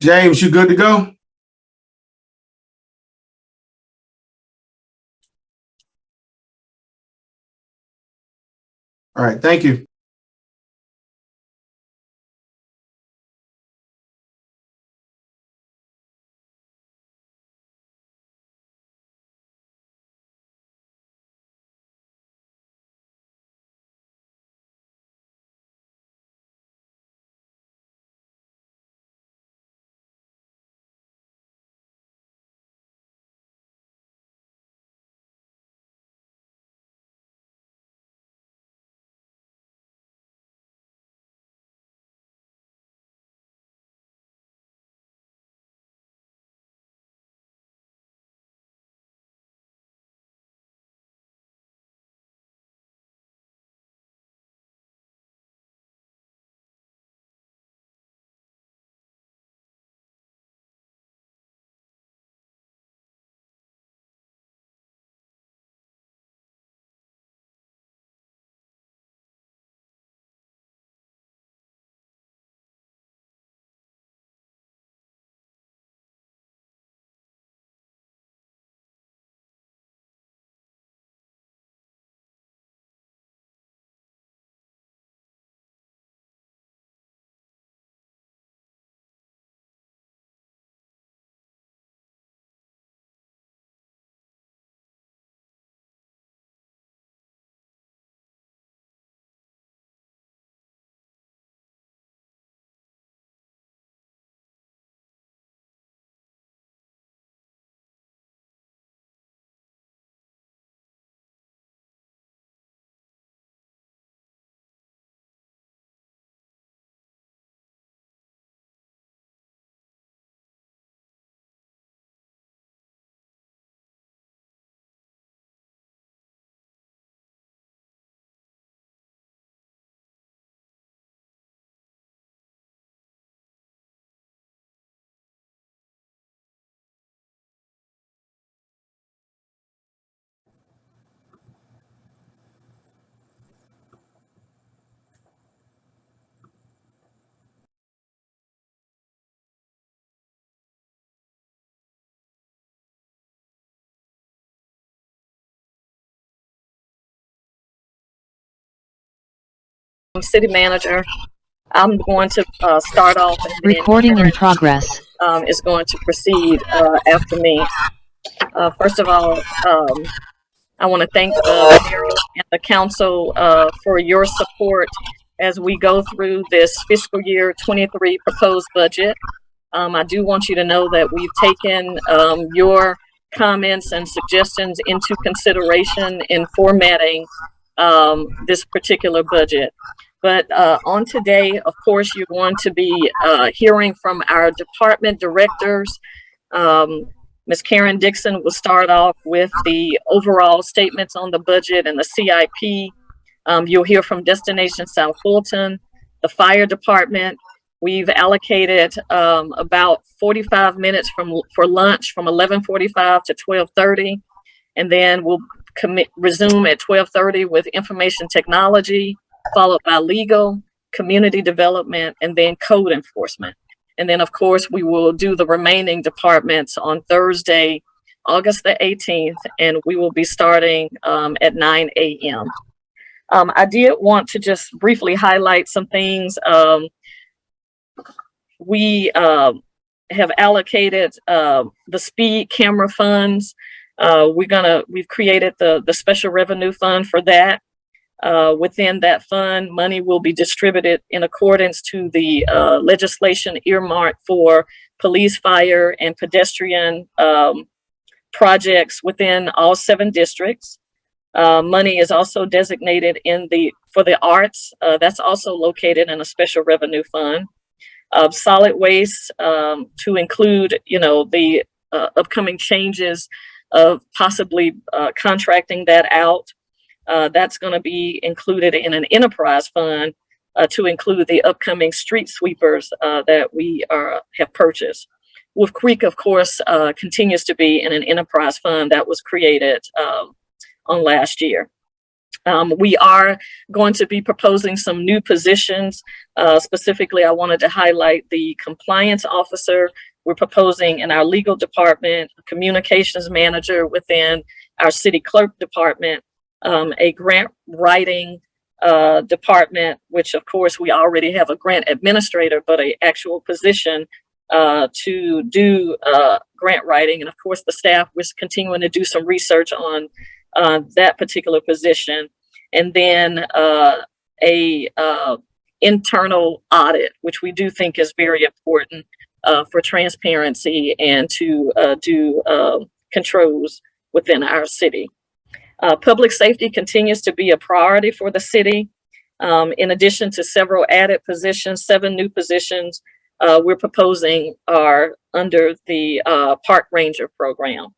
James, you good to go? All right, thank you. City manager. I'm going to start off, and then Recording in progress. Is going to proceed after me. First of all, I want to thank the mayor and the council for your support as we go through this fiscal year 23 proposed budget. I do want you to know that we've taken your comments and suggestions into consideration in formatting this particular budget. But on today, of course, you're going to be hearing from our department directors. Ms. Karen Dixon will start off with the overall statements on the budget and the CIP. You'll hear from Destination South Fulton, the fire department. We've allocated about 45 minutes for lunch from 11:45 to 12:30, and then we'll resume at 12:30 with information technology, followed by legal, community development, and then code enforcement. And then, of course, we will do the remaining departments on Thursday, August the 18th, and we will be starting at 9 a.m. I did want to just briefly highlight some things. We have allocated the speed camera funds. We've created the special revenue fund for that. Within that fund, money will be distributed in accordance to the legislation earmarked for police, fire, and pedestrian projects within all 7 districts. Money is also designated for the arts. That's also located in a special revenue fund. Solid waste, to include, the upcoming changes of possibly contracting that out. That's going to be included in an enterprise fund to include the upcoming street sweepers that we have purchased. Wolf Creek, of course, continues to be in an enterprise fund that was created on last year. We are going to be proposing some new positions. Specifically, I wanted to highlight the compliance officer. We're proposing in our legal department, a communications manager within our city clerk department, a grant writing department, which of course we already have a grant administrator, but an actual position to do grant writing. And of course, the staff was continuing to do some research on that particular position. And then a internal audit, which we do think is very important for transparency and to do controls within our city. Public safety continues to be a priority for the city. In addition to several added positions, 7 new positions we're proposing are under the park ranger program.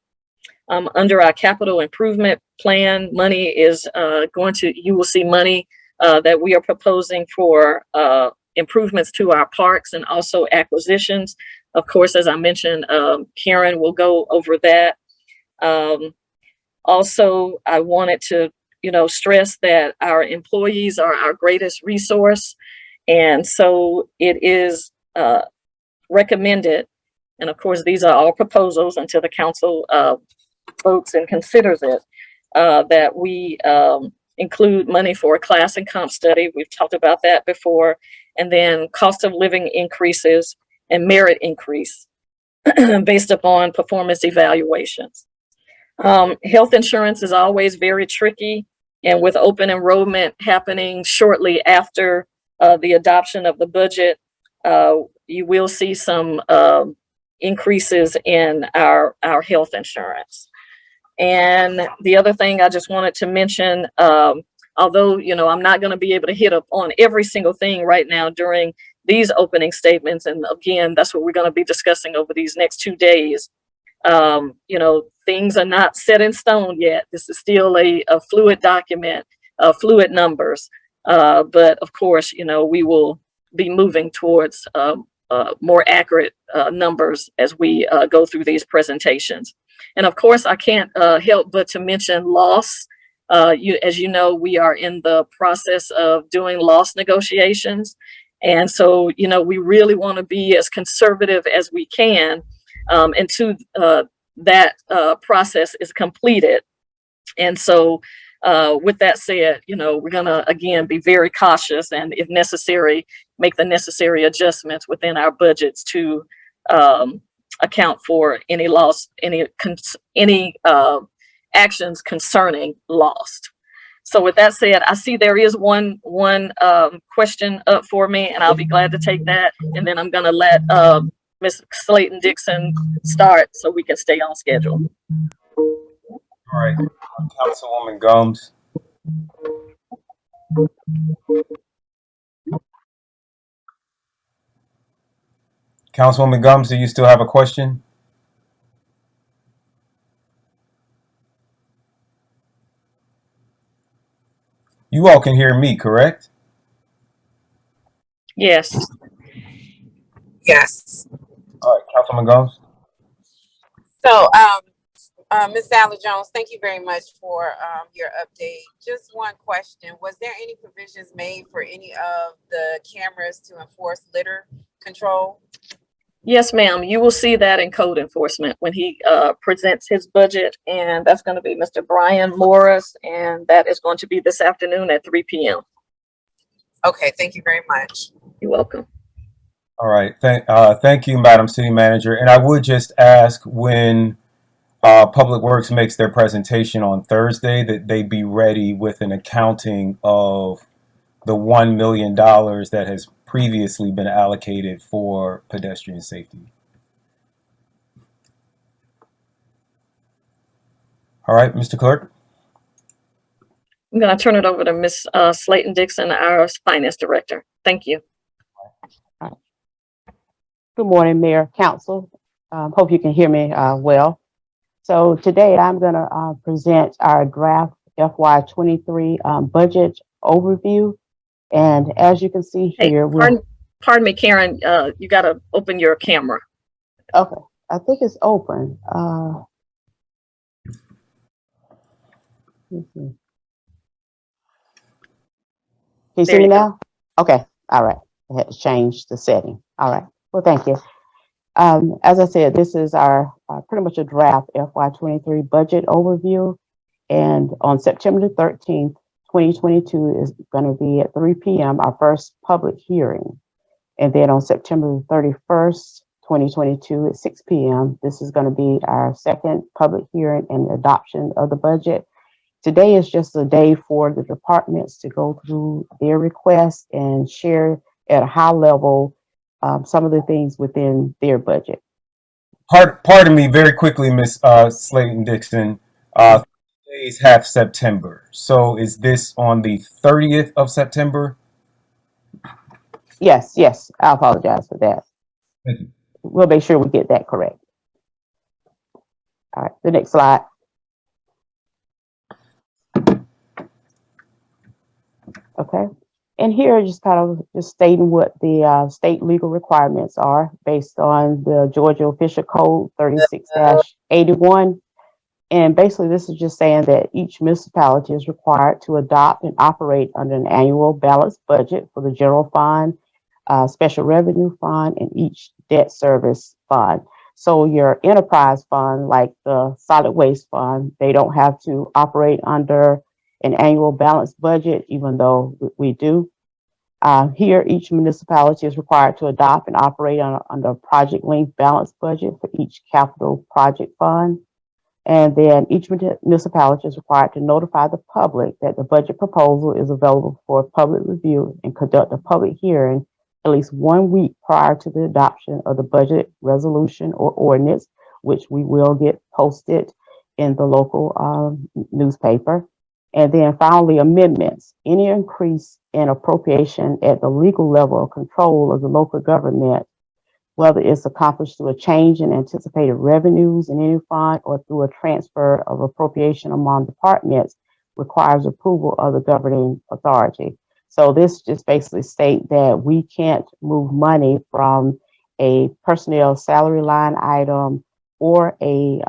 Under our capital improvement plan, money is you will see money that we are proposing for improvements to our parks and also acquisitions. Of course, as I mentioned, Karen will go over that. Also, I wanted to, stress that our employees are our greatest resource. And so it is recommended, and of course, these are all proposals until the council votes and considers it, that we include money for a class and comp study. We've talked about that before. And then cost of living increases and merit increase based upon performance evaluations. Health insurance is always very tricky. And with open enrollment happening shortly after the adoption of the budget, you will see some increases in our health insurance. And the other thing I just wanted to mention, although, I'm not going to be able to hit up on every single thing right now during these opening statements. And again, that's what we're going to be discussing over these next 2 days. Things are not set in stone yet. This is still a fluid document, fluid numbers. But of course, we will be moving towards more accurate numbers as we go through these presentations. And of course, I can't help but to mention loss. As you know, we are in the process of doing loss negotiations. And so, we really want to be as conservative as we can until that process is completed. And so with that said, we're going to, again, be very cautious and if necessary, make the necessary adjustments within our budgets to account for any loss, any actions concerning lost. So with that said, I see there is one question up for me, and I'll be glad to take that. And then I'm going to let Ms. Slayton Dixon start so we can stay on schedule. All right, Councilwoman Gomes. Councilwoman Gomes, do you still have a question? You all can hear me, correct? Yes. Yes. All right, Councilwoman Gomes. So, Ms. Sally Jones, thank you very much for your update. Just one question. Was there any provisions made for any of the cameras to enforce litter control? Yes, ma'am. You will see that in code enforcement when he presents his budget, and that's going to be Mr. Brian Morris, and that is going to be this afternoon at 3 p.m. Okay, thank you very much. You're welcome. All right, thank you, Madam City Manager. And I would just ask when Public Works makes their presentation on Thursday that they be ready with an accounting of the $1 million that has previously been allocated for pedestrian safety. All right, Mr. Clerk. I'm going to turn it over to Ms. Slayton Dixon, our Finance Director. Thank you. Good morning, Mayor, Council. Hope you can hear me well. So today I'm going to present our draft FY23 budget overview. And as you can see here, pardon me, Karen, you got to open your camera. Okay, I think it's open. Let's see. Can you There see me you go. now? Okay. All right. I had to change the setting. All right. Well, thank you. As I said, this is our pretty much a draft FY23 budget overview. And on September the 13th, 2022 is going to be at 3 p.m. our first public hearing. And then on September the 31st, 2022 at 6 p.m., this is going to be our second public hearing and adoption of the budget. Today is just a day for the departments to go through their requests and share at a high level some of the things within their budget. Pardon me, very quickly, Miss Slayton Dixon. Days have September. So is this on the 30th of September? Yes, yes, I apologize for that. Thank you. We'll make sure we get that correct. All right, the next slide. Okay, and here just kind of just stating what the state legal requirements are based on the Georgia Official Code 36-81. And basically this is just saying that each municipality is required to adopt and operate under an annual balanced budget for the general fund, special revenue fund, and each debt service fund. So your enterprise fund, like the solid waste fund, they don't have to operate under an annual balanced budget, even though we do. Here, each municipality is required to adopt and operate under a project-linked balanced budget for each capital project fund. And then each municipality is required to notify the public that the budget proposal is available for public review and conduct a public hearing at least 1 week prior to the adoption of the budget resolution or ordinance, which we will get posted in the local newspaper. And then finally, amendments. Any increase in appropriation at the legal level of control of the local government, whether it's accomplished through a change in anticipated revenues in any fund or through a transfer of appropriation among departments, requires approval of the governing authority. So this just basically states that we can't move money from a personnel salary line item or a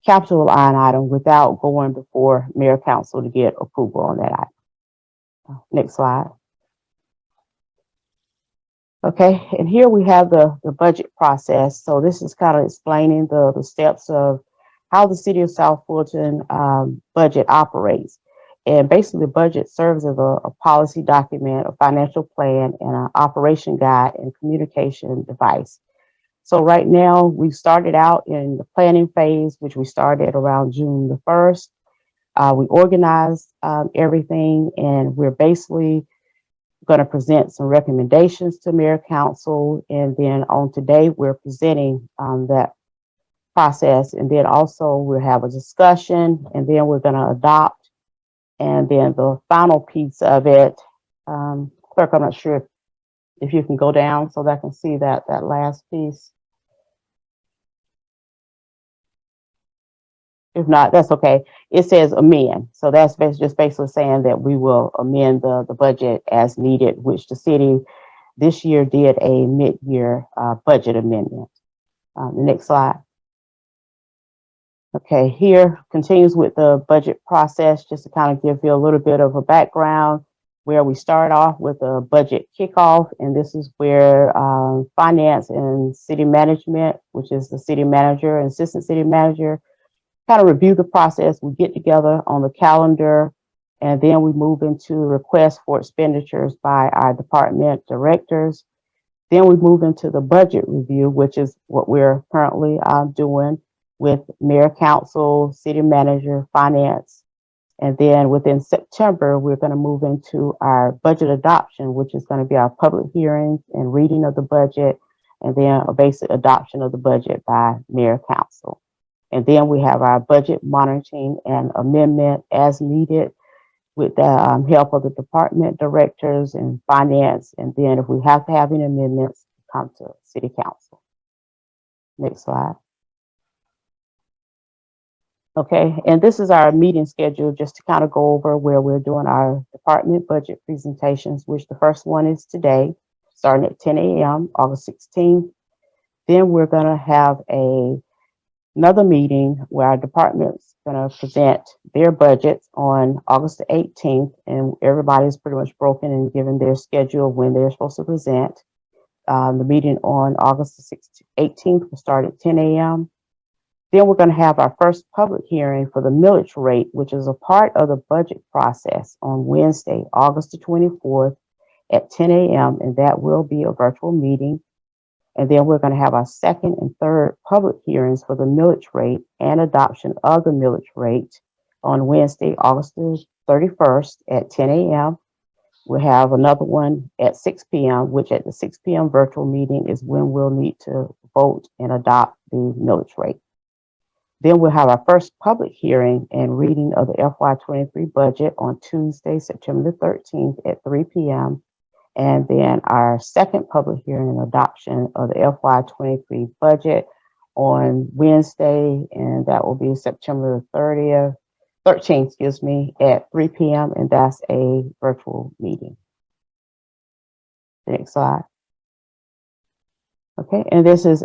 capital line item without going before mayor council to get approval on that item. Next slide. Okay, and here we have the budget process. So this is kind of explaining the steps of how the city of South Fulton budget operates. And basically the budget serves as a policy document, a financial plan, and an operation guide and communication device. So right now we started out in the planning phase, which we started around June the 1st. We organized everything, and we're basically going to present some recommendations to mayor council, and then on today we're presenting that process, and then also we'll have a discussion, and then we're going to adopt, and then the final piece of it, clerk, I'm not sure if you can go down so that I can see that last piece. If not, that's okay. It says amend. So that's just basically saying that we will amend the budget as needed, which the city this year did a mid-year budget amendment. The next slide. Okay, here continues with the budget process, just to kind of give you a little bit of a background where we start off with a budget kickoff. And this is where finance and city management, which is the city manager and assistant city manager, kind of review the process. We get together on the calendar, and then we move into requests for expenditures by our department directors. Then we move into the budget review, which is what we're currently doing with mayor council, city manager, finance. And then within September, we're going to move into our budget adoption, which is going to be our public hearings and reading of the budget, and then a basic adoption of the budget by mayor council. And then we have our budget monitoring and amendment as needed with the help of the department directors and finance. And then if we have to have any amendments, come to city council. Next slide. Okay, and this is our meeting schedule, just to kind of go over where we're doing our department budget presentations, which the first one is today, starting at 10 a.m., August 16th. Then we're gonna have a another meeting where our department's going to present their budgets on August the 18th, and everybody's pretty much broken and given their schedule of when they're supposed to present. The meeting on August the 18th will start at 10 a.m. Then we're going to have our first public hearing for the millage rate, which is a part of the budget process, on Wednesday, August the 24th at 10 a.m., and that will be a virtual meeting. And then we're going to have our second and third public hearings for the millage rate and adoption of the millage rate on Wednesday, August the 31st at 10 a.m. We'll have another one at 6 p.m., which at the 6 p.m. virtual meeting is when we'll need to vote and adopt the millage rate. Then we'll have our first public hearing and reading of the FY23 budget on Tuesday, September the 13th at 3 p.m. And then our second public hearing and adoption of the FY23 budget on Wednesday, and that will be September the 13th, at 3 p.m. And that's a virtual meeting. The next slide. Okay, and this is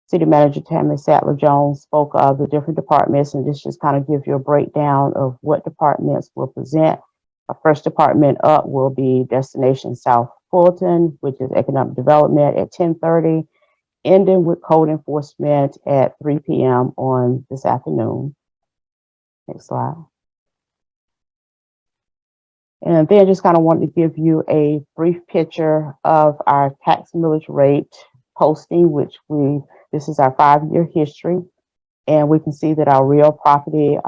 City Manager Tammy Sattler-Jones spoke of the different departments, and this just kind of gives you a breakdown of what departments will present. Our first department up will be Destination South Fulton, which is Economic Development, at 10:30, ending with Code Enforcement at 3 p.m. on this afternoon. Next slide. And then I just kind of wanted to give you a brief picture of our tax millage rate posting, which this is our 5-year history. And we can see that our real property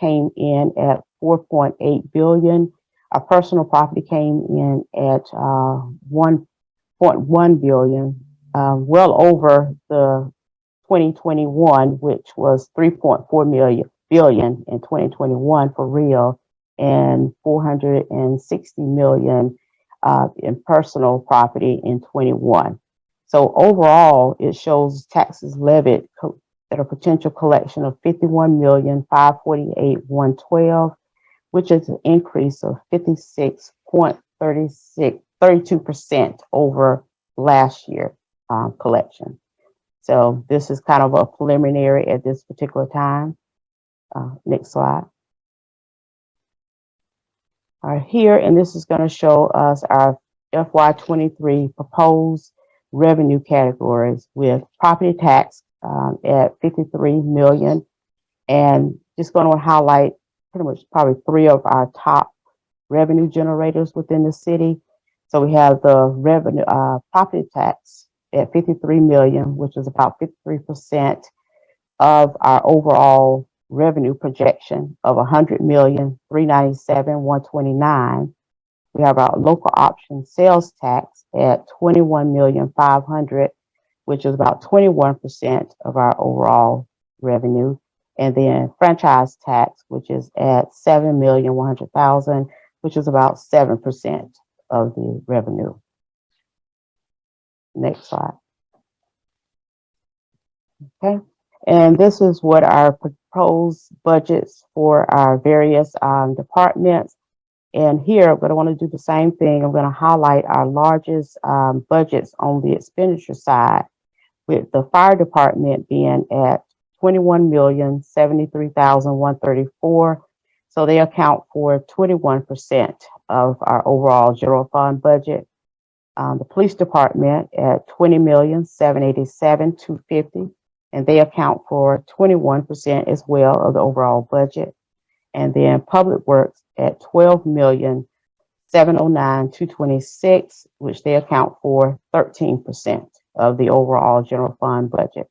came in at $4.8 billion. Our personal property came in at $1.1 billion, well over the 2021, which was $3.4 billion in 2021 for real, and $460 million in personal property in 21. So overall, it shows taxes levied at a potential collection of $51,548,112, which is an increase of 56.32% over last year collection. So this is kind of a preliminary at this particular time. Next slide. All right, here, and this is going to show us our FY23 proposed revenue categories, with property tax at $53 million, and just going to highlight pretty much probably 3 of our top revenue generators within the city. So we have the revenue property tax at $53 million, which is about 53% of our overall revenue projection of $100,397,129. We have our local option sales tax at $21,500,000, which is about 21% of our overall revenue. And then franchise tax, which is at $7,100,000, which is about 7% of the revenue. Next slide. Okay, and this is what our proposed budgets for our various departments. And here, I'm going to want to do the same thing. I'm going to highlight our largest budgets on the expenditure side, with the fire department being at $21,073,134. So they account for 21% of our overall general fund budget. The police department at $20,787,250, and they account for 21% as well of the overall budget. And then public works at $12,709,226, which they account for 13% of the overall general fund budget.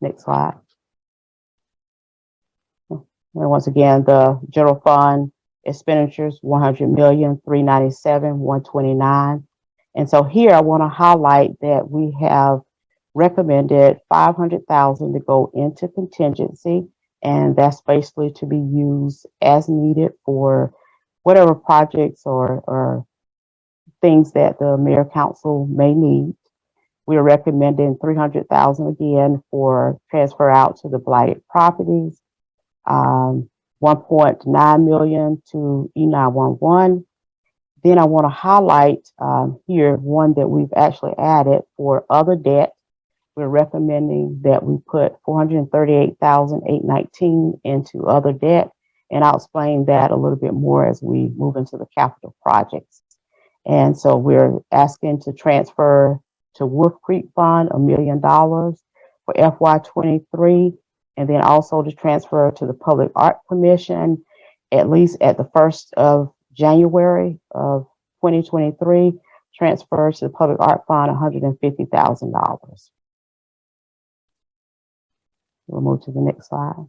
Next slide. And once again, the general fund expenditures, $100,397,129. And so here I want to highlight that we have recommended $500,000 to go into contingency, and that's basically to be used as needed for whatever projects or things that the mayor council may need. We are recommending $300,000 again for transfer out to the blighted properties, $1.9 million to E911. Then I want to highlight here one that we've actually added for other debt, we're recommending that we put $438,819 into other debt. And I'll explain that a little bit more as we move into the capital projects. And so we're asking to transfer to Wolf Creek Fund $1 million for FY23, and then also to transfer to the Public Art Commission at least at the 1st of January of 2023, transfer to the Public Art Fund $150,000. We'll move to the next slide.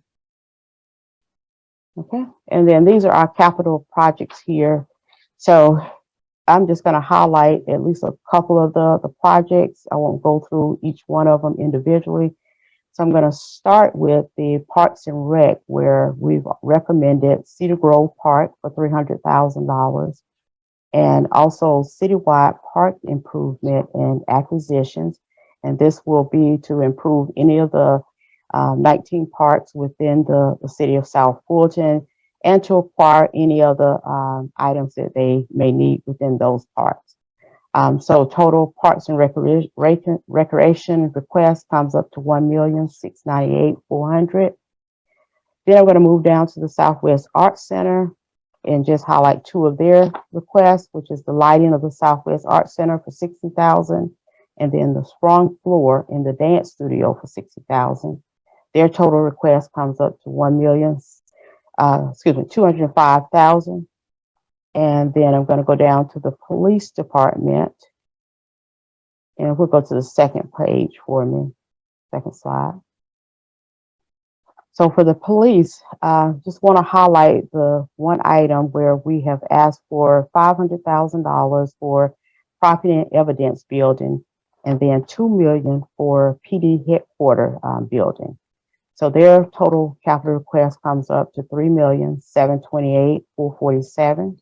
Okay, and then these are our capital projects here. So I'm just going to highlight at least a couple of the projects. I won't go through each one of them individually. So I'm going to start with the Parks and Rec, where we've recommended Cedar Grove Park for $300,000, and also citywide park improvement and acquisitions. And this will be to improve any of the 19 parks within the city of South Fulton, and to acquire any other items that they may need within those parks. So total parks and recreation request comes up to $1,698,400. Then I'm going to move down to the Southwest Arts Center and just highlight two of their requests, which is the lighting of the Southwest Arts Center for $60,000, and then the sprung floor in the dance studio for $60,000. Their total request comes up to $205,000. And then I'm going to go down to the police department, and we'll go to the second page for me, second slide. So for the police, just want to highlight the one item where we have asked for $500,000 for property and evidence building, and then $2 million for PD headquarters building. So their total capital request comes up to $3,728,447.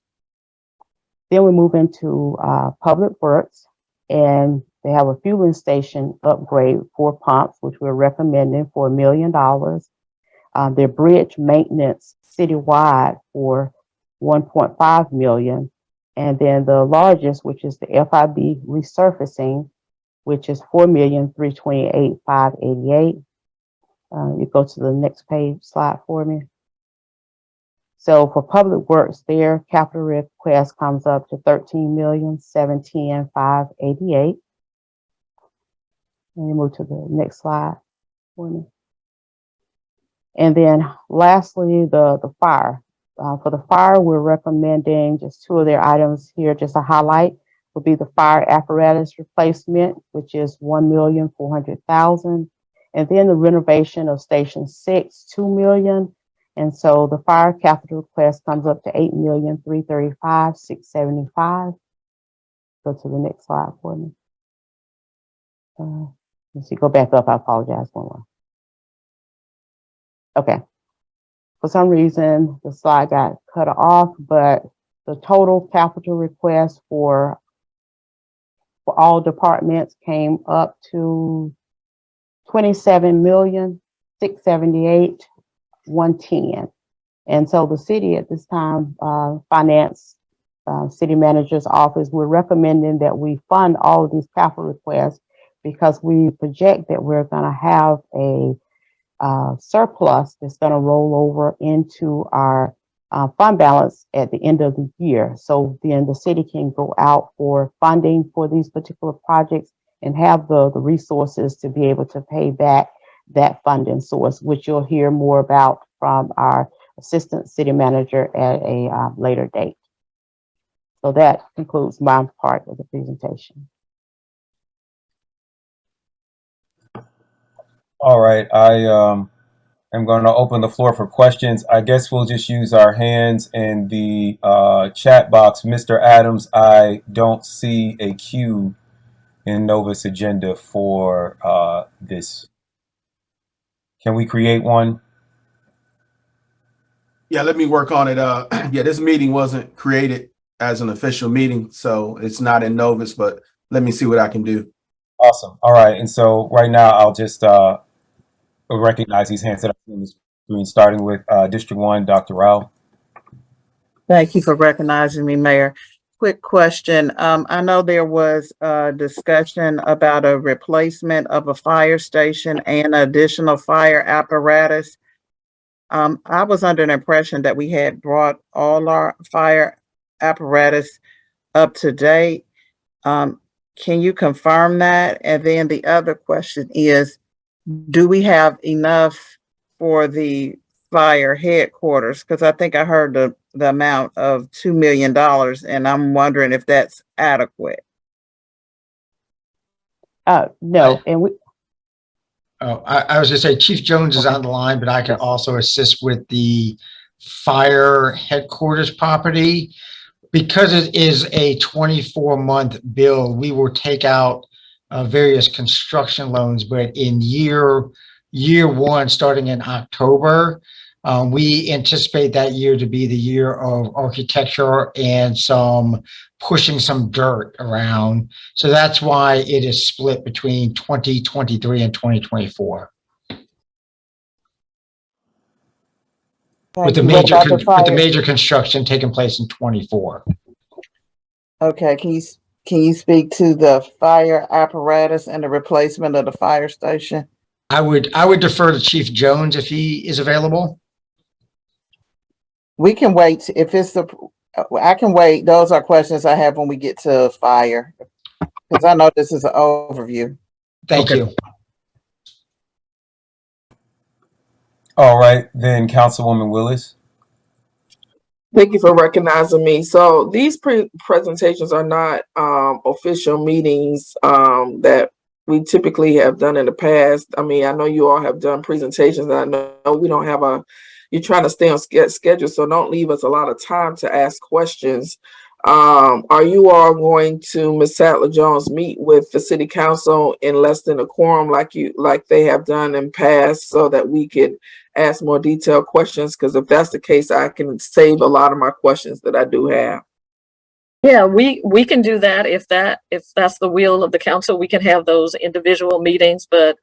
Then we move into Public Works, and they have a fueling station upgrade for pumps, which we're recommending for $1 million. Their bridge maintenance citywide for $1.5 million. And then the largest, which is the FIB resurfacing, which is $4,328,588. You go to the next page slide for me. So for Public Works, their capital request comes up to $13,710,588. And you move to the next slide for me. And then lastly, the fire. For the fire, we're recommending just two of their items here, just a highlight, would be the fire apparatus replacement, which is $1,400,000. And then the renovation of Station 6, $2 million. And so the fire capital request comes up to $8,335,675. Go to the next slide for me. Let's see, go back up. I apologize. One more. Okay. For some reason, the slide got cut off, but the total capital request for all departments came up to $27,678,110. And so the city at this time, finance, city manager's office, we're recommending that we fund all of these capital requests because we project that we're going to have a surplus that's going to roll over into our fund balance at the end of the year. So then the city can go out for funding for these particular projects and have the resources to be able to pay back that funding source, which you'll hear more about from our assistant city manager at a later date. So that concludes my part of the presentation. All right, I am going to open the floor for questions. I guess we'll just use our hands in the chat box. Mr. Adams, I don't see a queue in Novus agenda for this. Can we create one? Yeah, let me work on it. Yeah, this meeting wasn't created as an official meeting, so it's not in Novus, but let me see what I can do. Awesome. All right, and so right now I'll just recognize these hands that are on the screen, starting with District 1, Dr. Rao. Thank you for recognizing me, Mayor. quick question. I know there was a discussion about a replacement of a fire station and additional fire apparatus. I was under the impression that we had brought all our fire apparatus up to date. Can you confirm that? And then the other question is, do we have enough for the fire headquarters? Because I think I heard the amount of $2 million, and I'm wondering if that's adequate. No, and we, I was gonna say Chief Jones is on the line, but I can also assist with the fire headquarters property. Because it is a 24-month bill, we will take out various construction loans, but in year one, starting in October, we anticipate that year to be the year of architecture and pushing some dirt around. So that's why it is split between 2023 and 2024. With the major construction taking place in 24. Okay, can you speak to the fire apparatus and the replacement of the fire station? I would defer to Chief Jones if he is available. We can wait if it's I can wait. Those are questions I have when we get to fire, because I know this is an overview. Thank you. All right, then Councilwoman Willis. Thank you for recognizing me. So these presentations are not official meetings that we typically have done in the past. I mean, I know you all have done presentations, and I know we don't have you're trying to stay on schedule, so don't leave us a lot of time to ask questions. Are you all going to, Ms. Sadler-Jones, meet with the city council in less than a quorum like they have done in past, so that we could ask more detailed questions? Because if that's the case, I can save a lot of my questions that I do have. Yeah, we can do that if that's the will of the council. We can have those individual meetings, but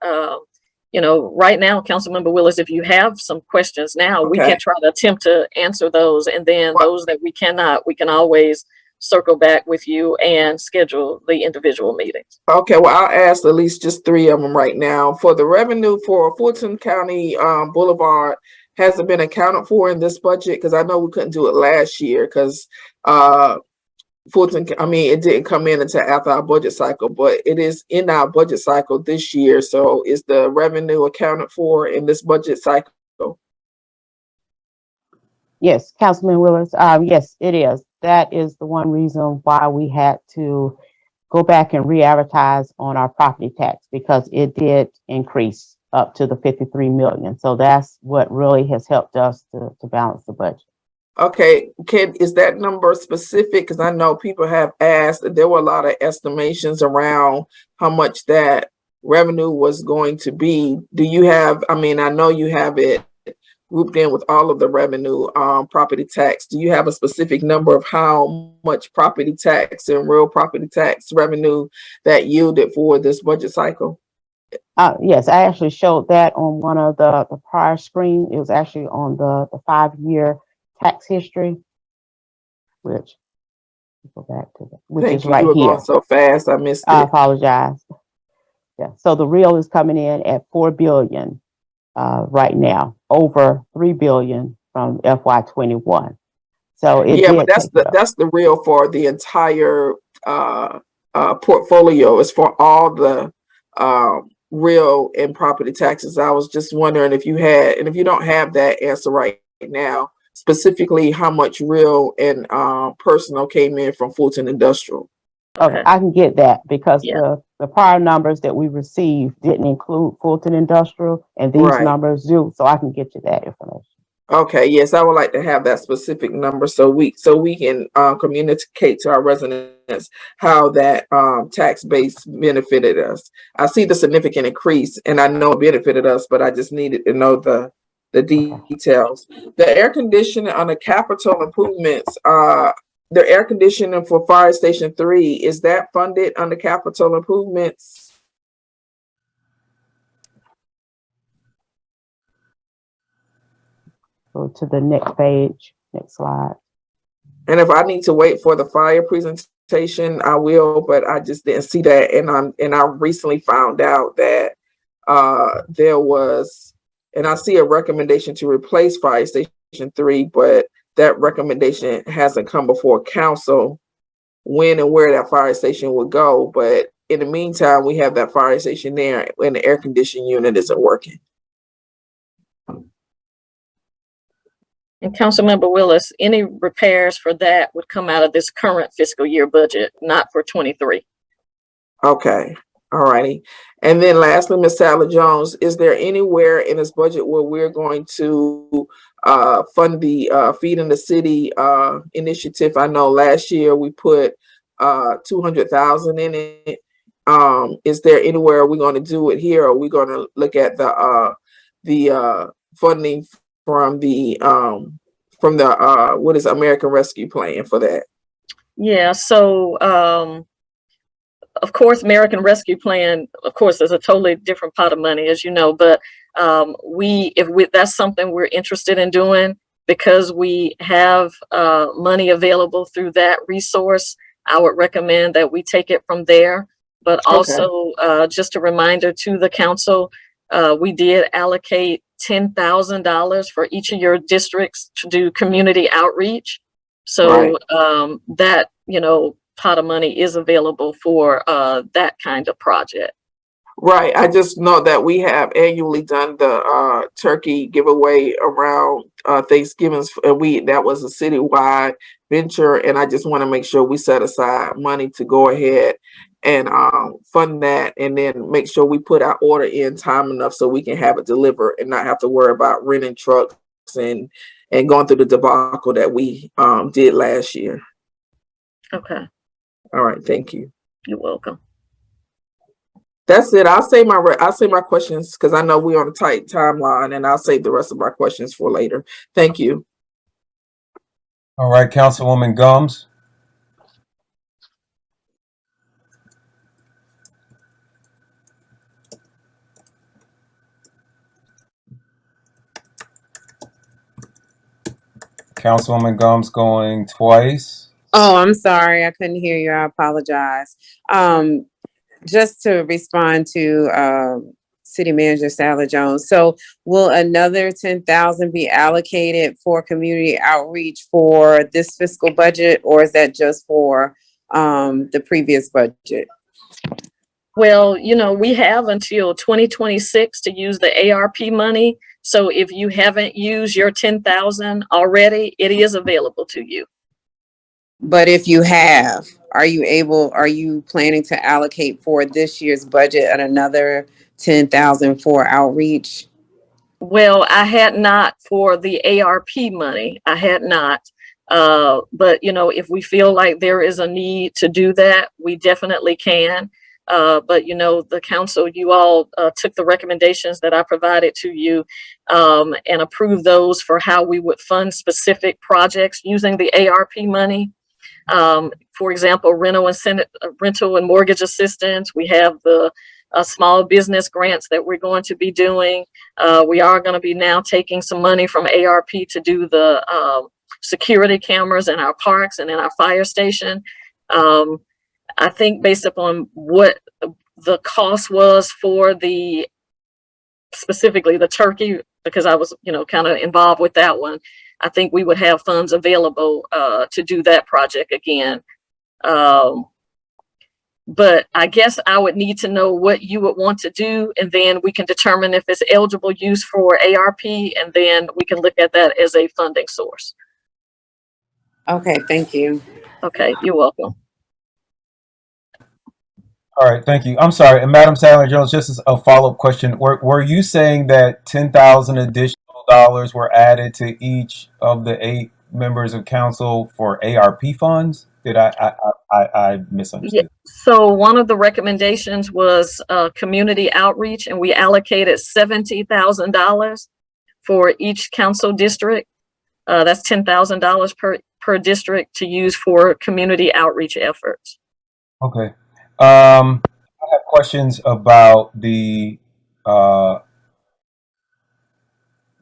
right now, Councilmember Willis, if you have some questions now, we can try to attempt to answer those, and then those that we cannot, we can always circle back with you and schedule the individual meetings. Okay, well, I'll ask at least just 3 of them right now. For the revenue for Fulton County Boulevard, has it been accounted for in this budget? Because I know we couldn't do it last year because Fulton, it didn't come in until after our budget cycle, but it is in our budget cycle this year. So is the revenue accounted for in this budget cycle? yes, Councilman Willis, yes, it is. That is the one reason why we had to go back and re-advertise on our property tax, because it did increase up to the 53 million. So that's what really has helped us to balance the budget. Okay, is that number specific? Because I know people have asked, there were a lot of estimations around how much that revenue was going to be. Do you have, I know you have it grouped in with all of the revenue, property tax. Do you have a specific number of how much property tax and real property tax revenue that yielded for this budget cycle? Yes, I actually showed that on one of the prior screen. It was actually on the 5-year tax history, which go back to that, which is right here. Going so fast, I missed it. I apologize. Yeah, so the real is coming in at 4 billion right now, over 3 billion from FY21. So but that's the real for the entire portfolio. Is for all the real and property taxes. I was just wondering if you had, and if you don't have that answer right now, specifically how much real and personal came in from Fulton Industrial. Okay, I can get that because the prior numbers that we received didn't include Fulton Industrial, and these numbers do. So I can get you that information. Okay, yes, I would like to have that specific number so we can communicate to our residents how that tax base benefited us. I see the significant increase, and I know it benefited us, but I just needed to know the details. The air conditioning on the capital improvements, the air conditioning for Fire Station 3, is that funded under capital improvements? Go to the next page, next slide. And if I need to wait for the fire presentation, I will, but I just didn't see that. And I recently found out that there was, and I see a recommendation to replace Fire Station 3, but that recommendation hasn't come before council when and where that fire station would go. But in the meantime, we have that fire station there and the air conditioning unit isn't working. And Councilmember Willis, any repairs for that would come out of this current fiscal year budget, not for 23. Okay. All righty. And then lastly, Ms. Sally Jones, is there anywhere in this budget where we're going to fund the Feeding the City initiative? I know last year we put 200,000 in it. Is there anywhere we're going to do it here? Or are we going to look at the funding from the what is American Rescue Plan for that? Yeah, so of course, American Rescue Plan, of course, is a totally different pot of money, as you know, but that's something we're interested in doing because we have money available through that resource. I would recommend that we take it from there. But also, just a reminder to the council, we did allocate $10,000 for each of your districts to do community outreach. So that, pot of money is available for that kind of project. Right. I just know that we have annually done the turkey giveaway around Thanksgiving, and that was a citywide venture. And I just want to make sure we set aside money to go ahead and fund that, and then make sure we put our order in time enough so we can have it delivered and not have to worry about renting trucks and going through the debacle that we did last year. Okay. All right. Thank you. You're welcome. That's it. I'll say my questions because I know we're on a tight timeline, and I'll save the rest of my questions for later. Thank you. All right, Councilwoman Gums. Councilwoman Gums going twice. Oh, I'm sorry. I couldn't hear you. I apologize. Just to respond to City Manager Sally Jones. So will another 10,000 be allocated for community outreach for this fiscal budget, or is that just for the previous budget? Well, we have until 2026 to use the ARP money. So if you haven't used your 10,000 already, it is available to you. But if you have, are you planning to allocate for this year's budget at another 10,000 for outreach? Well, I had not for the ARP money. I had not. But if we feel like there is a need to do that, we definitely can. But the council, you all took the recommendations that I provided to you and approved those for how we would fund specific projects using the ARP money. For example, rental and mortgage assistance. We have the small business grants that we're going to be doing. We are going to be now taking some money from ARP to do the security cameras in our parks and in our fire station. I think based upon what the cost was for specifically the turkey, because I was, kind of involved with that one, I think we would have funds available to do that project again. But I guess I would need to know what you would want to do, and then we can determine if it's eligible use for ARP, and then we can look at that as a funding source. Okay, thank you. Okay, you're welcome. All right, thank you. I'm sorry, and Madam Sally Jones, just as a follow-up question, were you saying that 10,000 additional dollars were added to each of the 8 members of council for ARP funds? Did I misunderstood? Yeah. So one of the recommendations was community outreach, and we allocated $70,000 for each council district. That's $10,000 per district to use for community outreach efforts. Okay. I have questions about the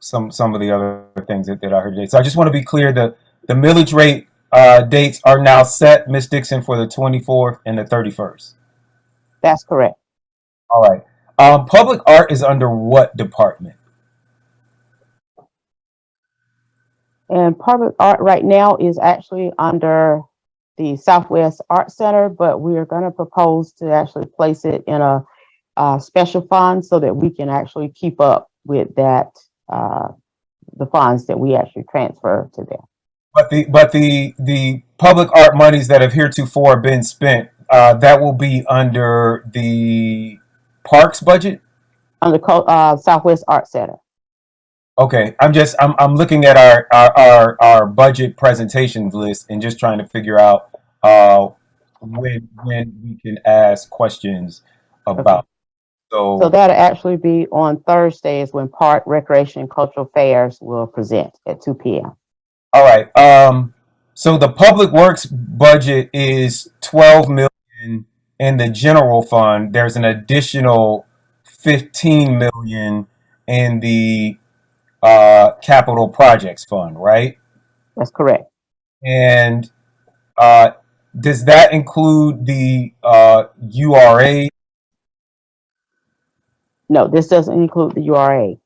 some of the other things that I heard today. So I just want to be clear, the millage rate dates are now set, Ms. Dixon, for the 24th and the 31st. That's correct. All right. Public art is under what department? And public art right now is actually under the Southwest Art Center, but we are going to propose to actually place it in a special fund so that we can actually keep up with that, the funds that we actually transfer to them. But the public art monies that have heretofore been spent, that will be under the parks budget. Under Southwest Art Center. Okay, I'm looking at our budget presentations list and just trying to figure out when we can ask questions about. Okay. So that'll actually be on Thursdays when Park, Recreation, and Cultural Affairs will present at 2 p.m. All right. So the public works budget is 12 million in the general fund. There's an additional 15 million in the capital projects fund, right? That's correct. And does that include the URA? No, this doesn't include the URA.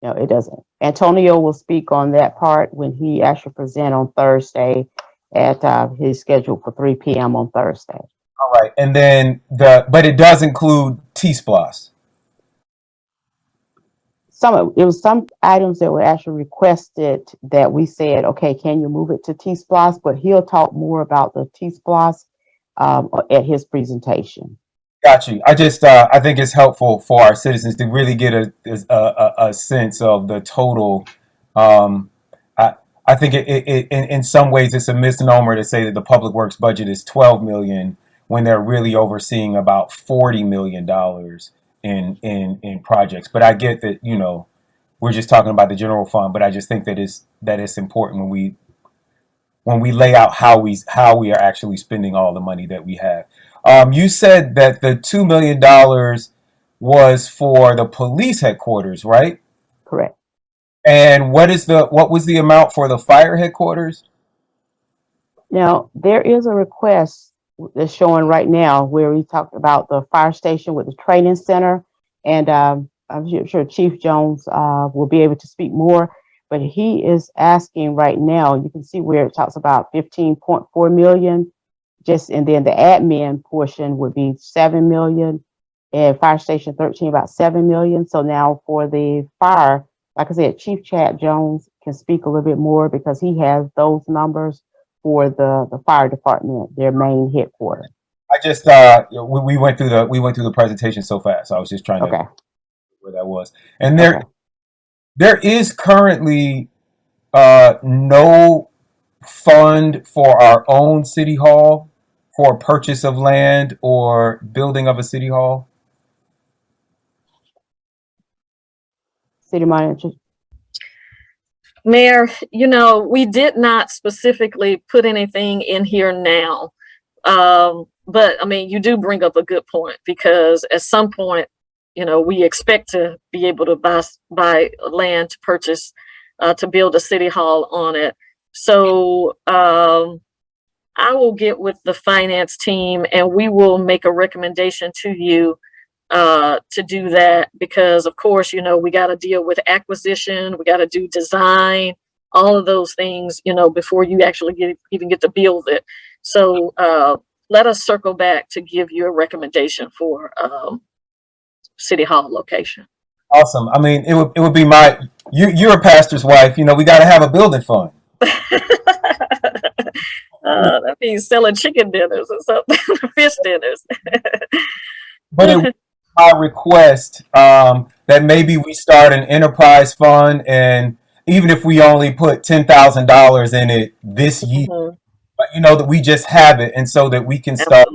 No, it doesn't. Antonio will speak on that part when he actually present on Thursday at his schedule for 3 p.m. on Thursday. All right. And then but it does include T-SPLOS. It was some items that were actually requested that we said, okay, can you move it to T-SPLOS? But he'll talk more about the T-SPLOS at his presentation. Got you. I think it's helpful for our citizens to really get a sense of the total. I think it in some ways it's a misnomer to say that the public works budget is 12 million when they're really overseeing about $40 million in projects. But I get that, we're just talking about the general fund, but I just think that it's important when we lay out how we are actually spending all the money that we have. You said that the $2 million was for the police headquarters, right? Correct. And what was the amount for the fire headquarters? Now, there is a request that's showing right now where we talked about the fire station with the training center. And I'm sure Chief Jones will be able to speak more, but he is asking right now, you can see where it talks about 15.4 million. And then the admin portion would be 7 million, and fire station 13 about 7 million. So now for the fire, like I said, Chief Chad Jones can speak a little bit more because he has those numbers for the fire department, their main headquarters. I just we went through the presentation so fast. So I was just trying to where that was, and there is currently no fund for our own city hall for purchase of land or building of a city hall. City manager. Mayor, we did not specifically put anything in here now. But I mean, you do bring up a good point because at some point, we expect to be able to buy land to purchase, to build a city hall on it. So, I will get with the finance team and we will make a recommendation to you to do that because of course, we got to deal with acquisition, we got to do design, all of those things, before you actually even get to build it. So let us circle back to give you a recommendation for City Hall location. Awesome. I mean, it would be you're a pastor's wife, we got to have a building fund. That means selling chicken dinners or something, fish dinners. But it was my request that maybe we start an enterprise fund, and even if we only put $10,000 in it this year, but that we just have it, and so that we can start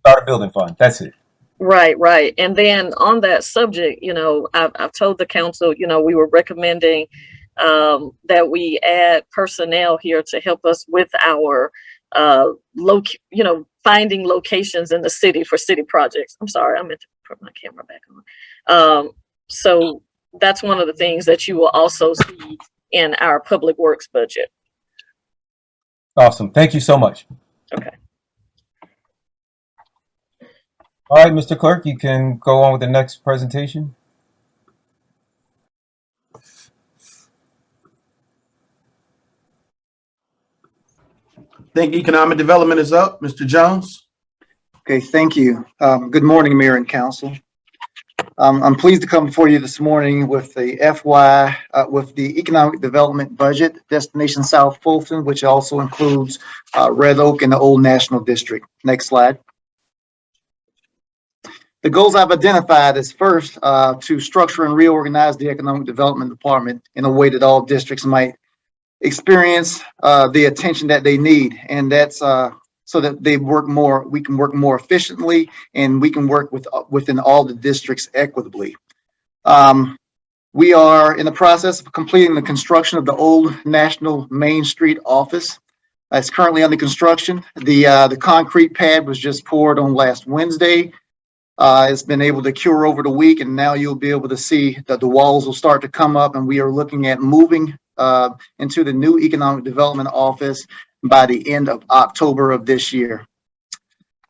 a building fund. That's it. Right. And then on that subject, I've told the council, we were recommending that we add personnel here to help us with our finding locations in the city for city projects. I'm sorry, I meant to put my camera back on. So that's one of the things that you will also see in our public works budget. Awesome. Thank you so much. Okay. All right, Mr. Clerk, you can go on with the next presentation. I think economic development is up. Mr. Jones? Okay, thank you. Good morning, Mayor and Council. I'm pleased to come before you this morning with the with the economic development budget, Destination South Fulton, which also includes Red Oak and the Old National District. Next slide. The goals I've identified is first to structure and reorganize the economic development department in a way that all districts might experience the attention that they need, and that's so that we can work more efficiently, and we can work within all the districts equitably. We are in the process of completing the construction of the Old National Main Street office. It's currently under construction. The concrete pad was just poured on last Wednesday. It's been able to cure over the week, and now you'll be able to see that the walls will start to come up, and we are looking at moving into the new economic development office by the end of October of this year.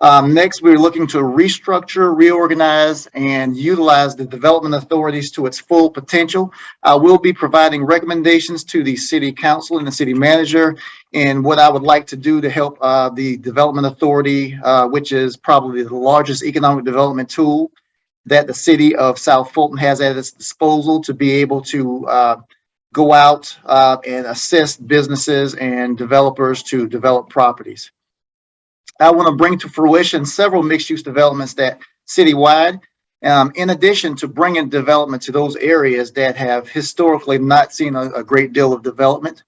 Next, we're looking to restructure, reorganize, and utilize the development authorities to its full potential. I will be providing recommendations to the city council and the city manager and what I would like to do to help the development authority, which is probably the largest economic development tool that the city of South Fulton has at its disposal, to be able to go out and assist businesses and developers to develop properties. I want to bring to fruition several mixed-use developments that citywide, in addition to bringing development to those areas that have historically not seen a great deal of development.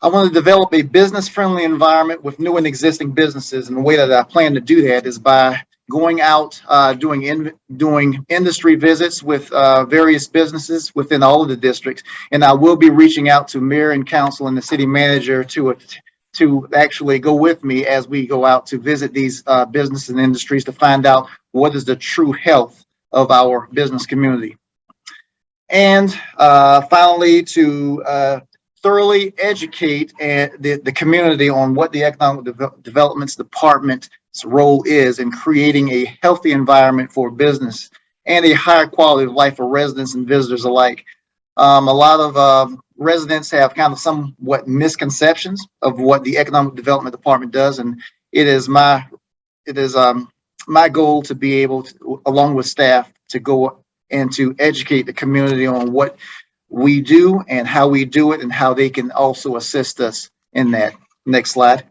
I want to develop a business-friendly environment with new and existing businesses, and the way that I plan to do that is by going out, doing industry visits with various businesses within all of the districts, and I will be reaching out to mayor and council and the city manager to actually go with me as we go out to visit these businesses and industries to find out what is the true health of our business community. And finally, to thoroughly educate the community on what the Economic Development Department's role is in creating a healthy environment for business and a higher quality of life for residents and visitors alike. A lot of residents have kind of somewhat misconceptions of what the Economic Development Department does, and it is my goal to be able to, along with staff, to go and to educate the community on what we do and how we do it and how they can also assist us in that. Next slide.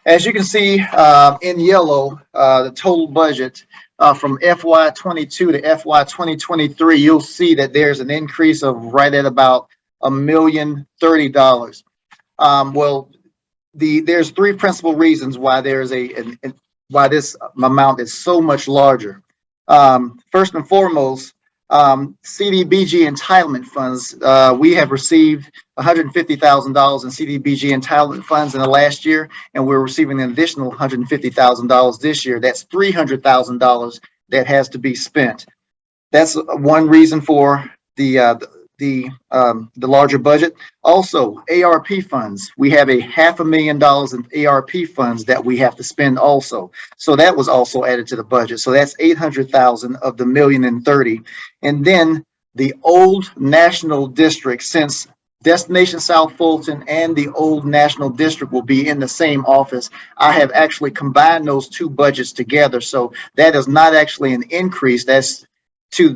As you can see in yellow, the total budget from FY22 to FY2023, you'll see that there's an increase of right at about $1,030,000. Well, there's three principal reasons why there's why this amount is so much larger. First and foremost, CDBG entitlement funds. We have received $150,000 in CDBG entitlement funds in the last year, and we're receiving an additional $150,000 this year. That's $300,000 that has to be spent. That's one reason for the larger budget. Also, ARP funds. We have $500,000 in ARP funds that we have to spend also. So that was also added to the budget. So that's $800,000 of the $1,030,000. And then the Old National District, since Destination South Fulton and the Old National District will be in the same office, I have actually combined those two budgets together. So that is not actually an increase. That's to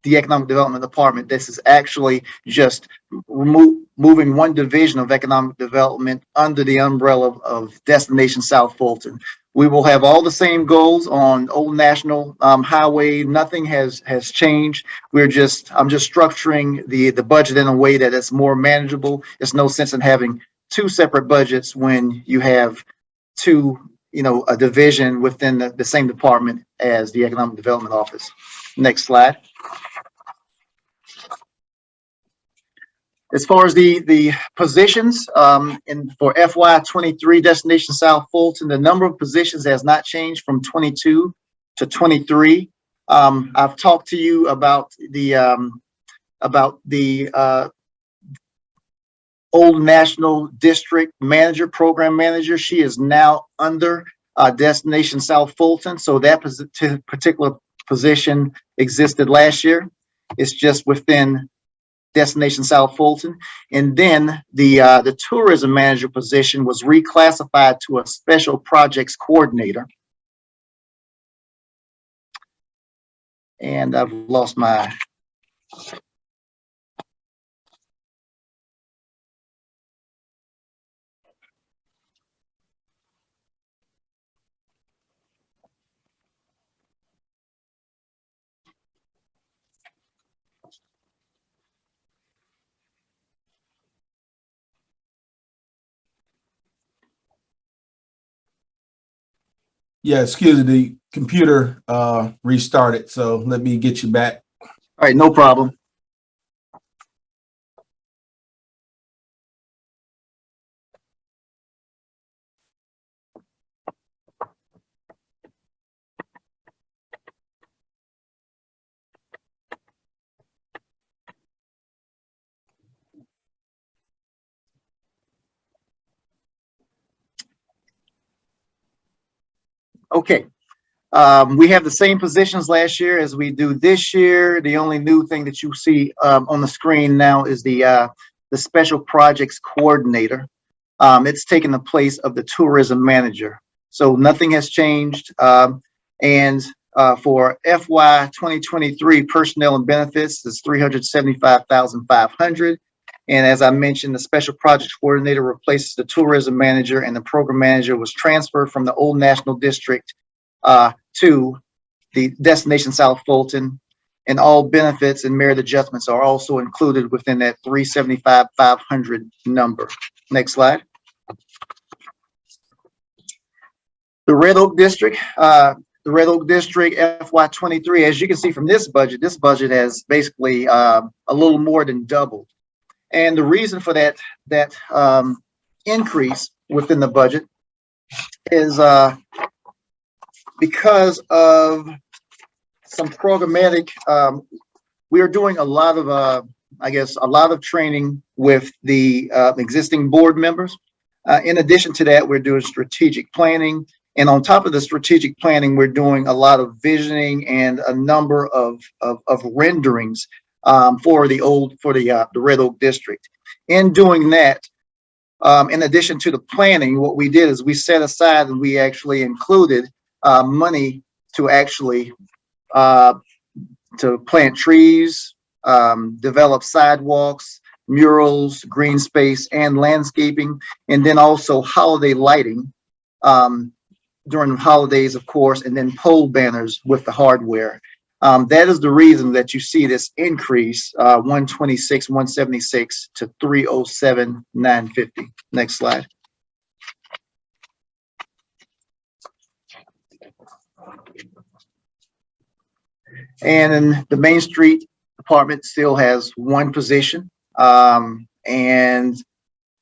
the Economic Development Department. This is actually just moving one division of economic development under the umbrella of Destination South Fulton. We will have all the same goals on Old National Highway. Nothing has changed. I'm just structuring the budget in a way that it's more manageable. There's no sense in having two separate budgets when you have a division within the same department as the Economic Development Office. Next slide. As far as the positions for FY23 Destination South Fulton, the number of positions has not changed from 22 to 23. I've talked to you about the Old National District Manager, Program Manager. She is now under Destination South Fulton. So that particular position existed last year. It's just within Destination South Fulton. And then the tourism manager position was reclassified to a special projects coordinator. And I've lost my. Yeah, excuse me, the computer restarted, so let me get you back. All right, no problem. Okay. We have the same positions last year as we do this year. The only new thing that you see on the screen now is the special projects coordinator. It's taken the place of the tourism manager. So nothing has changed. And for FY 2023 personnel and benefits is $375,500. And as I mentioned, the special projects coordinator replaces the tourism manager, and the program manager was transferred from the Old National District to the Destination South Fulton, and all benefits and merit adjustments are also included within that $375,500 number. Next slide. The Red Oak District, FY23, as you can see from this budget has basically a little more than doubled. And the reason for that increase within the budget is because of some programmatic. We are doing a lot of, a lot of training with the existing board members. In addition to that, we're doing strategic planning. And on top of the strategic planning, we're doing a lot of visioning and a number of renderings for the Red Oak District. In doing that, in addition to the planning, what we did is we set aside and we actually included money to actually to plant trees, develop sidewalks, murals, green space, and landscaping, and then also holiday lighting during the holidays, of course, and then pole banners with the hardware. That is the reason that you see this increase, 126, 176 to 307, 950. Next slide. And then the Main Street Department still has one position, and in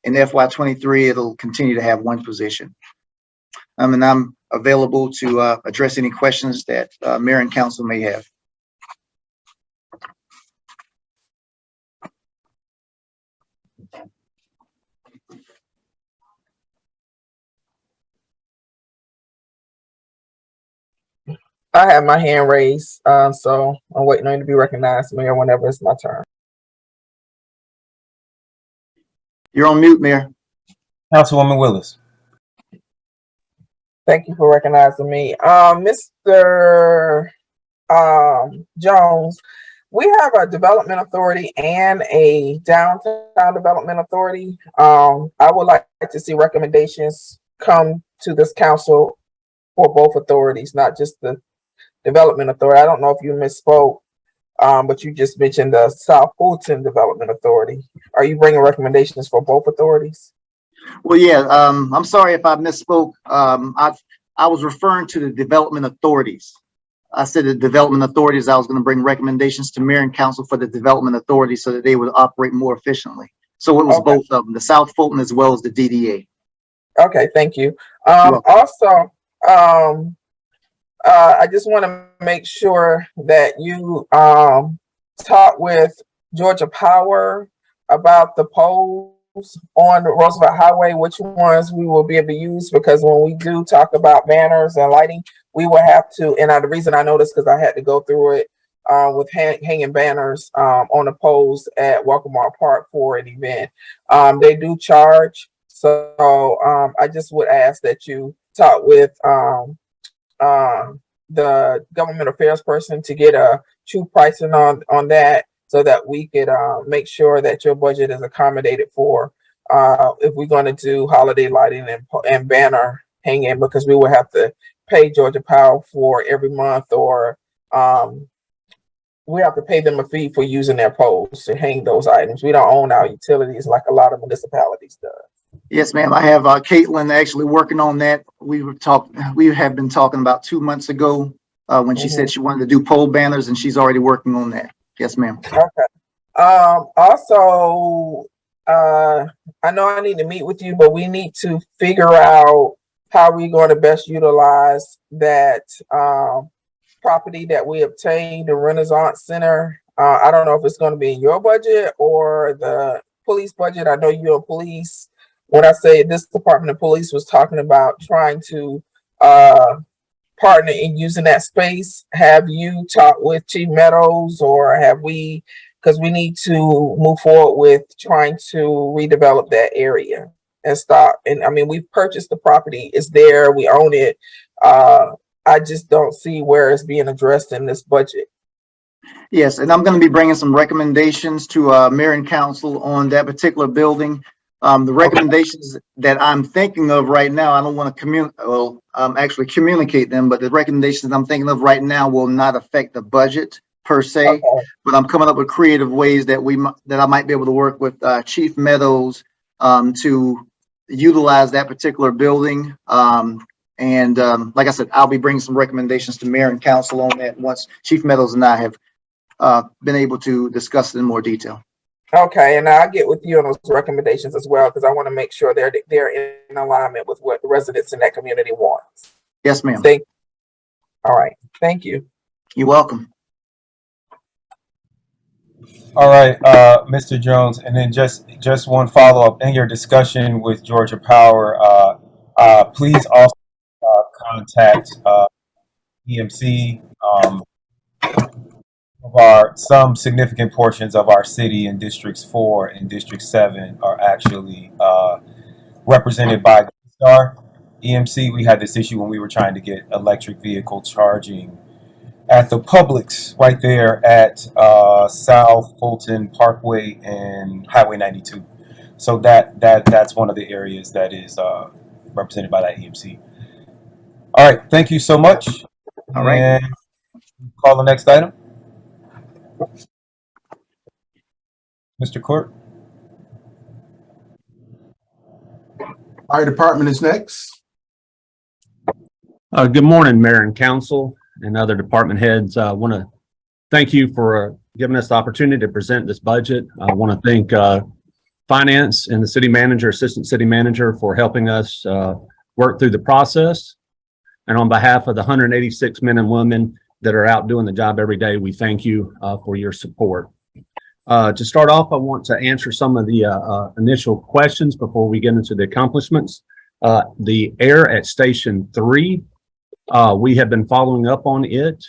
FY23, it'll continue to have one position. And I'm available to address any questions that Mayor and Council may have. I have my hand raised, so I'm waiting on you to be recognized, Mayor, whenever it's my turn. You're on mute, Mayor. Councilwoman Willis. Thank you for recognizing me. Mr. Jones, we have a development authority and a downtown development authority. I would like to see recommendations come to this council for both authorities, not just the development authority. I don't know if you misspoke, but you just mentioned the South Fulton Development Authority. Are you bringing recommendations for both authorities? Well, yeah, I'm sorry if I misspoke. I was referring to the development authorities. I said the development authorities, I was going to bring recommendations to Mayor and Council for the development authority so that they would operate more efficiently. So it was both of them, the South Fulton as well as the DDA. Okay, thank you. Also, I just want to make sure that you talk with Georgia Power about the poles on Roosevelt Highway, which ones we will be able to use, because when we do talk about banners and lighting, we will have to, and the reason I know this because I had to go through it with hanging banners on the poles at Walkmart Park for an event. They do charge, so I just would ask that you talk with the government affairs person to get a true pricing on that, so that we could make sure that your budget is accommodated for if we're going to do holiday lighting and banner hanging, because we will have to pay Georgia Power for every month, or we have to pay them a fee for using their poles to hang those items. We don't own our utilities like a lot of municipalities do. Yes, ma'am. I have Caitlin actually working on that. We have been talking about 2 months ago when she said she wanted to do pole banners, and she's already working on that. Yes, ma'am. Okay. Also, I know I need to meet with you, but we need to figure out how we're going to best utilize that property that we obtained, the Renaissance Center. I don't know if it's going to be in your budget or the police budget. I know you're in police. When I say this Department of Police was talking about trying to partner in using that space, have you talked with Chief Meadows, or have we, because we need to move forward with trying to redevelop that area and stop. And I mean, we've purchased the property, it's there, we own it. I just don't see where it's being addressed in this budget. Yes, and I'm going to be bringing some recommendations to Mayor and Council on that particular building. The recommendations that I'm thinking of right now, I don't want to actually communicate them, but the recommendations I'm thinking of right now will not affect the budget per se. Okay. But I'm coming up with creative ways that I might be able to work with Chief Meadows to utilize that particular building. And like I said, I'll be bringing some recommendations to Mayor and Council on that once Chief Meadows and I have been able to discuss it in more detail. Okay, and I'll get with you on those recommendations as well, because I want to make sure they're in alignment with what the residents in that community want. Yes, ma'am. All right, thank you. You're welcome. All right, Mr. Jones, and then just one follow up in your discussion with Georgia Power. Please also contact EMC. Some significant portions of our city in Districts 4 and District 7 are actually represented by Star EMC. We had this issue when we were trying to get electric vehicle charging at the Publix right there at South Fulton Parkway and Highway 92. So that's one of the areas that is represented by that EMC. All right, thank you so much. All right. And call the next item. Mr. Court. Fire Department is next. Good morning, Mayor and Council and other department heads. I want to thank you for giving us the opportunity to present this budget. I want to thank Finance and the City Manager, Assistant City Manager for helping us work through the process. And on behalf of the 186 men and women that are out doing the job every day, we thank you for your support. To start off, I want to answer some of the initial questions before we get into the accomplishments. The air at Station 3, we have been following up on it.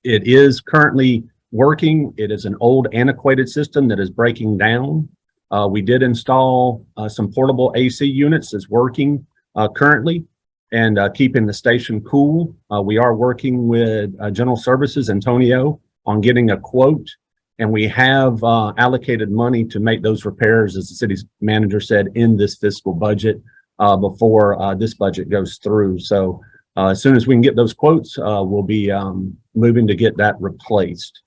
It is currently working. It is an old antiquated system that is breaking down. We did install some portable AC units that's working currently and keeping the station cool. We are working with General Services, Antonio, on getting a quote, and we have allocated money to make those repairs, as the city's manager said, in this fiscal budget before this budget goes through. So as soon as we can get those quotes, we'll be moving to get that replaced.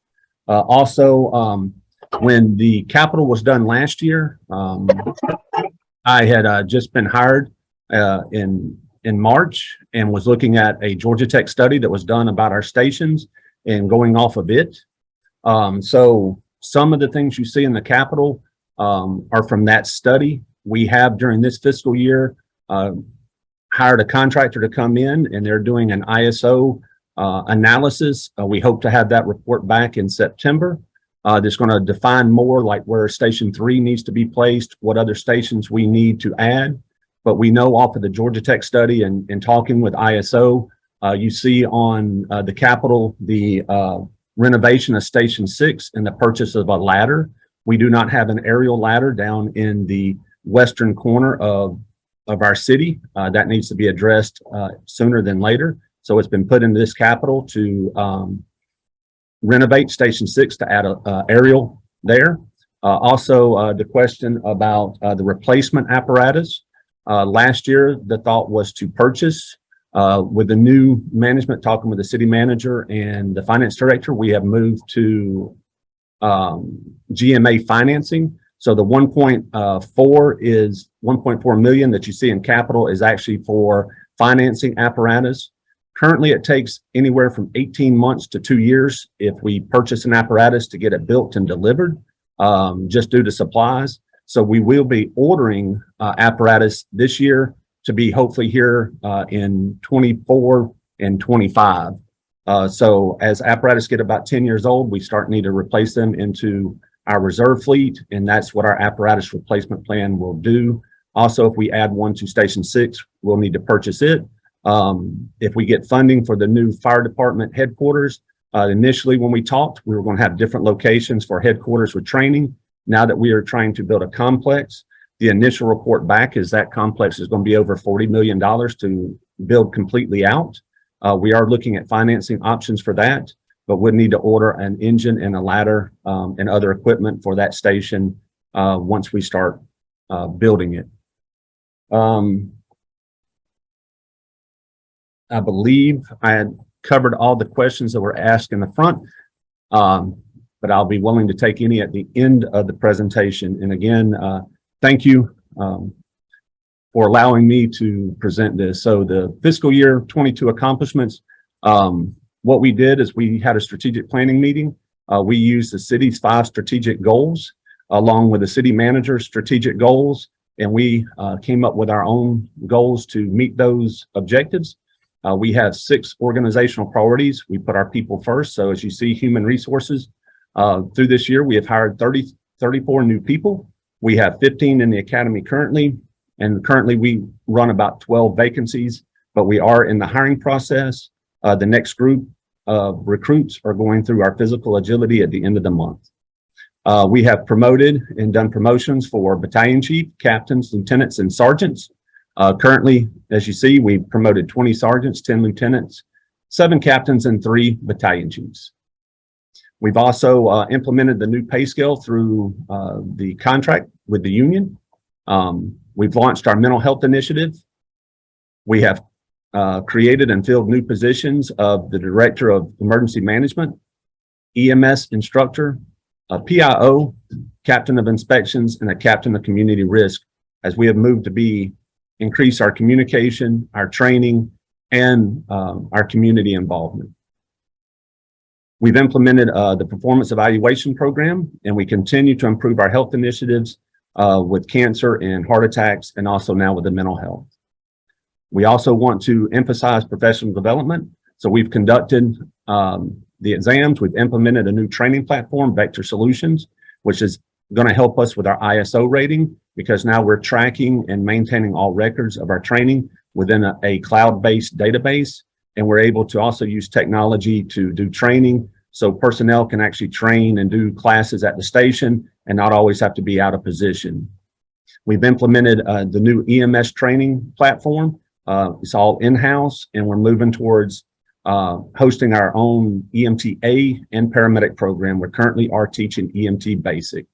Also, when the Capitol was done last year, I had just been hired in March and was looking at a Georgia Tech study that was done about our stations and going off of it. So some of the things you see in the Capitol are from that study. We have, during this fiscal year, hired a contractor to come in, and they're doing an ISO analysis. We hope to have that report back in September. that's going to define more like where Station 3 needs to be placed, what other stations we need to add. But we know off of the Georgia Tech study and talking with ISO, you see on the Capitol, the renovation of Station 6 and the purchase of a ladder. We do not have an aerial ladder down in the western corner of our city. That needs to be addressed sooner than later. So it's been put into this capital to renovate Station 6 to add a aerial there. Also, the question about the replacement apparatus. Last year, the thought was to purchase. With the new management, talking with the city manager and the finance director, we have moved to GMA financing. So the 1.4 million that you see in capital is actually for financing apparatus. Currently, it takes anywhere from 18 months to 2 years if we purchase an apparatus to get it built and delivered, just due to supplies. So we will be ordering apparatus this year to be hopefully here in 24 and 25. So as apparatus get about 10 years old, we start need to replace them into our reserve fleet, and that's what our apparatus replacement plan will do. Also, if we add one to Station 6, we'll need to purchase it. If we get funding for the new fire department headquarters, initially when we talked, we were going to have different locations for headquarters with training. Now that we are trying to build a complex, the initial report back is that complex is going to be over $40 million to build completely out. We are looking at financing options for that, but would need to order an engine and a ladder and other equipment for that station once we start building it. I believe I had covered all the questions that were asked in the front, but I'll be willing to take any at the end of the presentation. And again, thank you for allowing me to present this. So the fiscal year 22 accomplishments, what we did is we had a strategic planning meeting. We used the city's 5 strategic goals along with the city manager's strategic goals, and we came up with our own goals to meet those objectives. We have 6 organizational priorities. We put our people first. So as you see, human resources, through this year, we have hired 34 new people. We have 15 in the academy currently, and currently we run about 12 vacancies, but we are in the hiring process. The next group of recruits are going through our physical agility at the end of the month. We have promoted and done promotions for battalion chief, captains, lieutenants, and sergeants. Currently, as you see, we've promoted 20 sergeants, 10 lieutenants, 7 captains, and 3 battalion chiefs. We've also implemented the new pay scale through the contract with the union. We've launched our mental health initiative. We have created and filled new positions of the Director of Emergency Management, EMS Instructor, a PIO, Captain of Inspections, and a Captain of Community Risk, as we have moved to increase our communication, our training, and our community involvement. We've implemented the performance evaluation program, and we continue to improve our health initiatives with cancer and heart attacks, and also now with the mental health. We also want to emphasize professional development. So we've conducted the exams. We've implemented a new training platform, Vector Solutions, which is going to help us with our ISO rating, because now we're tracking and maintaining all records of our training within a cloud-based database. And we're able to also use technology to do training, so personnel can actually train and do classes at the station and not always have to be out of position. We've implemented the new EMS training platform. It's all in-house, and we're moving towards hosting our own EMTA and paramedic program. We currently are teaching EMT basic.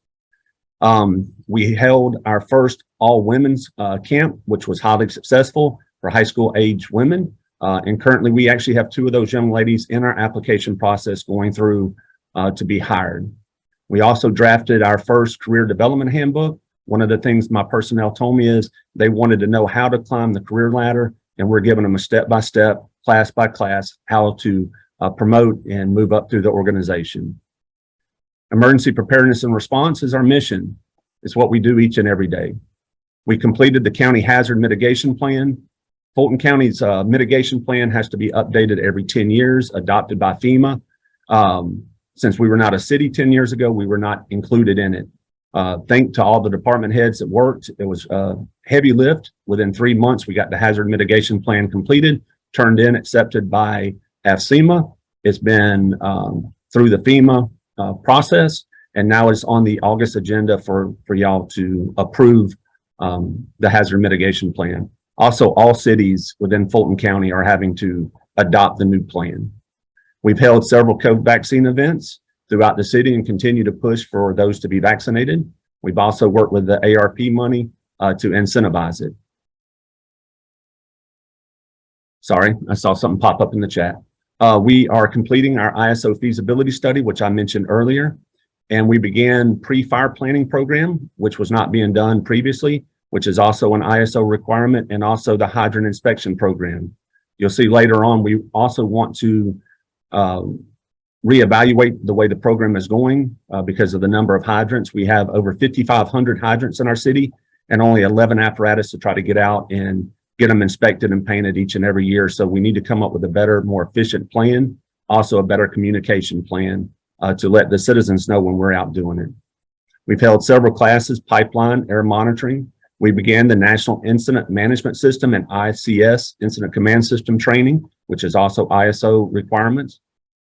We held our first all-women's camp, which was highly successful for high school age women. And currently we actually have 2 of those young ladies in our application process going through to be hired. We also drafted our first career development handbook. One of the things my personnel told me is they wanted to know how to climb the career ladder, and we're giving them a step-by-step, class-by-class, how to promote and move up through the organization. Emergency preparedness and response is our mission. It's what we do each and every day. We completed the county hazard mitigation plan. Fulton County's mitigation plan has to be updated every 10 years, adopted by FEMA. Since we were not a city 10 years ago, we were not included in it. Thank to all the department heads that worked. It was a heavy lift. Within 3 months, we got the hazard mitigation plan completed, turned in, accepted by FSEMA. It's been through the FEMA process, and now it's on the August agenda for y'all to approve the hazard mitigation plan. Also, all cities within Fulton County are having to adopt the new plan. We've held several COVID vaccine events throughout the city and continue to push for those to be vaccinated. We've also worked with the ARP money to incentivize it. Sorry, I saw something pop up in the chat. We are completing our ISO feasibility study, which I mentioned earlier, and we began pre-fire planning program, which was not being done previously, which is also an ISO requirement, and also the hydrant inspection program. You'll see later on, we also want to reevaluate the way the program is going because of the number of hydrants. We have over 5,500 hydrants in our city and only 11 apparatus to try to get out and get them inspected and painted each and every year. So we need to come up with a better, more efficient plan, also a better communication plan to let the citizens know when we're out doing it. We've held several classes, pipeline, air monitoring. We began the National Incident Management System and ICS, Incident Command System training, which is also ISO requirements.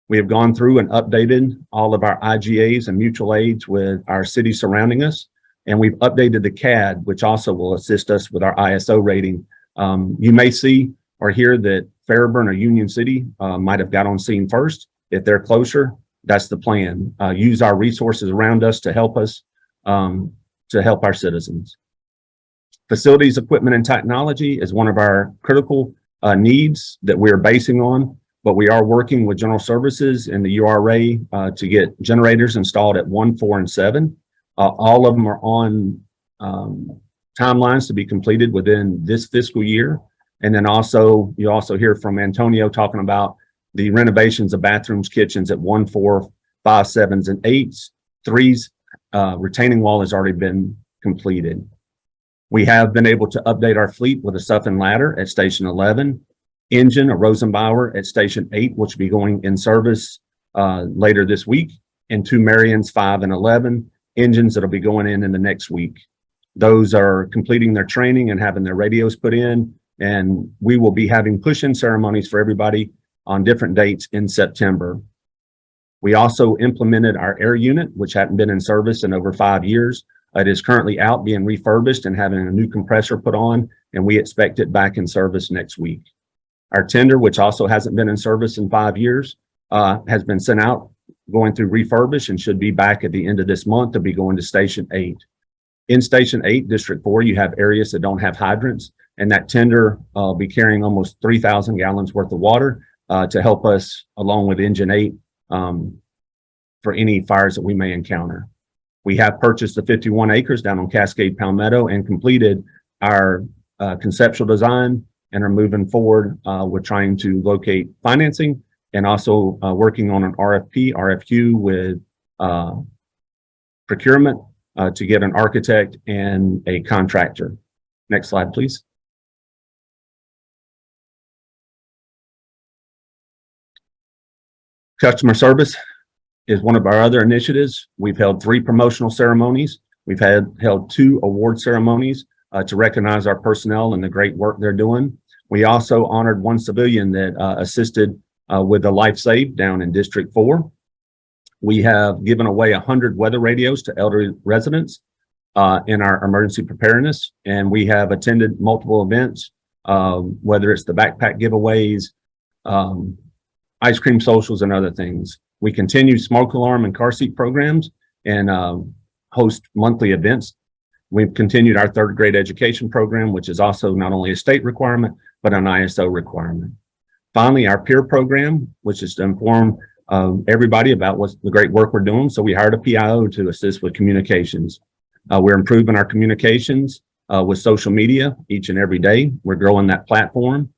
We have gone through and updated all of our IGAs and mutual aids with our cities surrounding us. And we've updated the CAD, which also will assist us with our ISO rating. You may see or hear that Fairburn or Union City might have got on scene first. If they're closer, that's the plan. Use our resources around us to help our citizens. Facilities, equipment, and technology is one of our critical needs that we're basing on, but we are working with General Services and the URA to get generators installed at 1, 4, and 7. All of them are on timelines to be completed within this fiscal year. And then also, you also hear from Antonio talking about the renovations of bathrooms, kitchens at 1, 4, 5, 7s, and 8s. 3's retaining wall has already been completed. We have been able to update our fleet with a Suffin ladder at Station 11, engine, a Rosenbauer at Station 8, which will be going in service later this week, and 2 Marions 5 and 11 engines that'll be going in the next week. Those are completing their training and having their radios put in, and we will be having push-in ceremonies for everybody on different dates in September. We also implemented our air unit, which hadn't been in service in over 5 years. It is currently out being refurbished and having a new compressor put on, and we expect it back in service next week. Our tender, which also hasn't been in service in 5 years, has been sent out, going through refurbish, and should be back at the end of this month to be going to Station 8. In Station 8, District 4, you have areas that don't have hydrants, and that tender will be carrying almost 3,000 gallons worth of water to help us, along with Engine 8, for any fires that we may encounter. We have purchased the 51 acres down on Cascade Palmetto and completed our conceptual design and are moving forward with trying to locate financing and also working on an RFQ with procurement to get an architect and a contractor. Next slide, please. Customer service is one of our other initiatives. We've held 3 promotional ceremonies. We've held 2 award ceremonies to recognize our personnel and the great work they're doing. We also honored 1 civilian that assisted with the life save down in District 4. We have given away 100 weather radios to elderly residents in our emergency preparedness, and we have attended multiple events, whether it's the backpack giveaways, ice cream socials, and other things. We continue smoke alarm and car seat programs and host monthly events. We've continued our 3rd grade education program, which is also not only a state requirement, but an ISO requirement. Finally, our peer program, which is to inform everybody about what's the great work we're doing. So we hired a PIO to assist with communications. We're improving our communications with social media each and every day. We're growing that platform.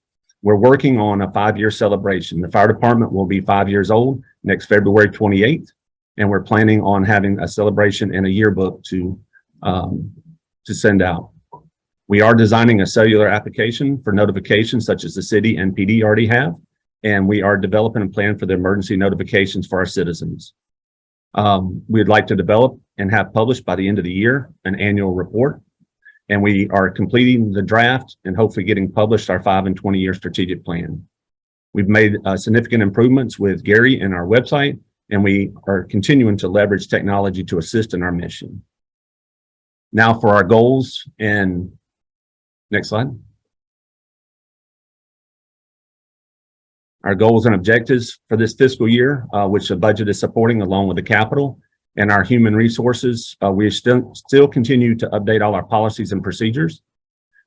We're working on a 5-year celebration. The fire department will be 5 years old next February 28th, and we're planning on having a celebration and a yearbook to send out. We are designing a cellular application for notifications such as the city and PD already have, and we are developing a plan for the emergency notifications for our citizens. We'd like to develop and have published by the end of the year an annual report. And we are completing the draft and hopefully getting published our 5 and 20-year strategic plan. We've made significant improvements with Gary in our website, and we are continuing to leverage technology to assist in our mission. Now for our goals, and next slide. Our goals and objectives for this fiscal year, which the budget is supporting along with the capital and our human resources. We still continue to update all our policies and procedures.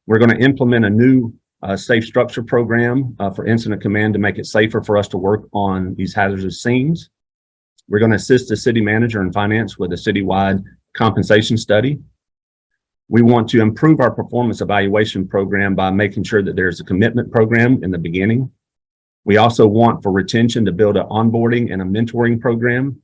We're going to implement a new safe structure program for incident command to make it safer for us to work on these hazardous scenes. We're going to assist the city manager and finance with a citywide compensation study. We want to improve our performance evaluation program by making sure that there's a commitment program in the beginning. We also want for retention to build an onboarding and a mentoring program.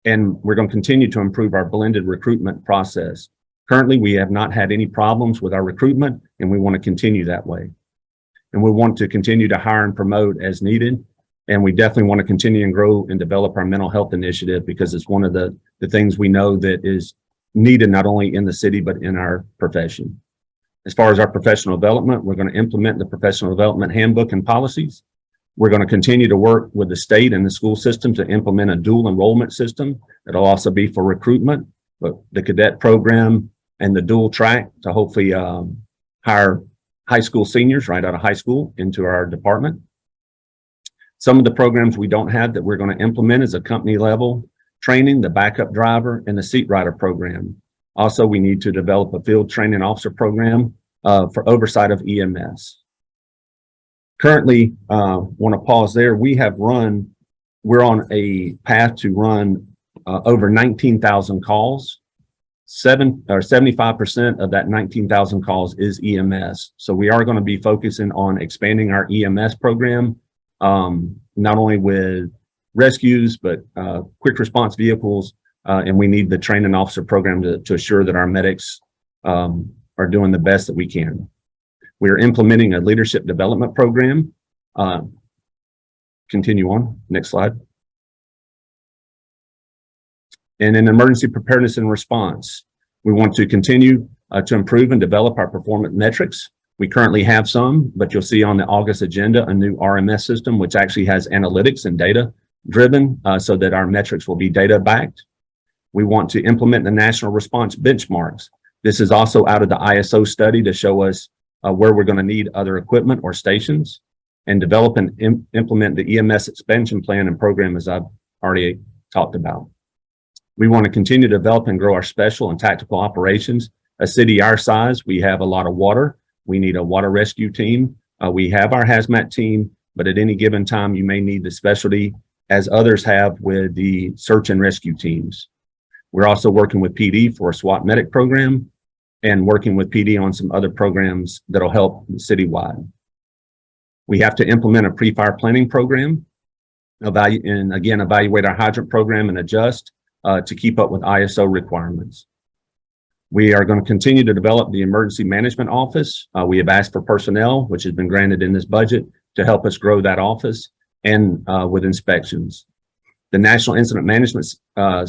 And we're going to continue to improve our blended recruitment process. Currently, we have not had any problems with our recruitment, and we want to continue that way. And we want to continue to hire and promote as needed. And we definitely want to continue and grow and develop our mental health initiative, because it's one of the things we know that is needed not only in the city, but in our profession. As far as our professional development, we're going to implement the professional development handbook and policies. We're going to continue to work with the state and the school system to implement a dual enrollment system that'll also be for recruitment, but the cadet program and the dual track to hopefully hire high school seniors right out of high school into our department. Some of the programs we don't have that we're going to implement is a company level training, the backup driver, and the seat rider program. Also, we need to develop a field training officer program for oversight of EMS. Currently, want to pause there. We're on a path to run over 19,000 calls. 75% of that 19,000 calls is EMS. So we are going to be focusing on expanding our EMS program, not only with rescues, but quick response vehicles. And we need the training officer program to assure that our medics are doing the best that we can. We are implementing a leadership development program. Continue on, next slide. And in emergency preparedness and response, we want to continue to improve and develop our performance metrics. We currently have some, but you'll see on the August agenda, a new RMS system, which actually has analytics and data driven so that our metrics will be data backed. We want to implement the national response benchmarks. This is also out of the ISO study to show us where we're going to need other equipment or stations, and develop and implement the EMS expansion plan and program as I've already talked about. We want to continue to develop and grow our special and tactical operations. A city our size, we have a lot of water. We need a water rescue team. We have our hazmat team, but at any given time, you may need the specialty as others have with the search and rescue teams. We're also working with PD for a SWAT medic program, and working with PD on some other programs that'll help citywide. We have to implement a pre-fire planning program, evaluate our hydrant program and adjust to keep up with ISO requirements. We are going to continue to develop the emergency management office. We have asked for personnel, which has been granted in this budget, to help us grow that office, and with inspections. The National Incident Management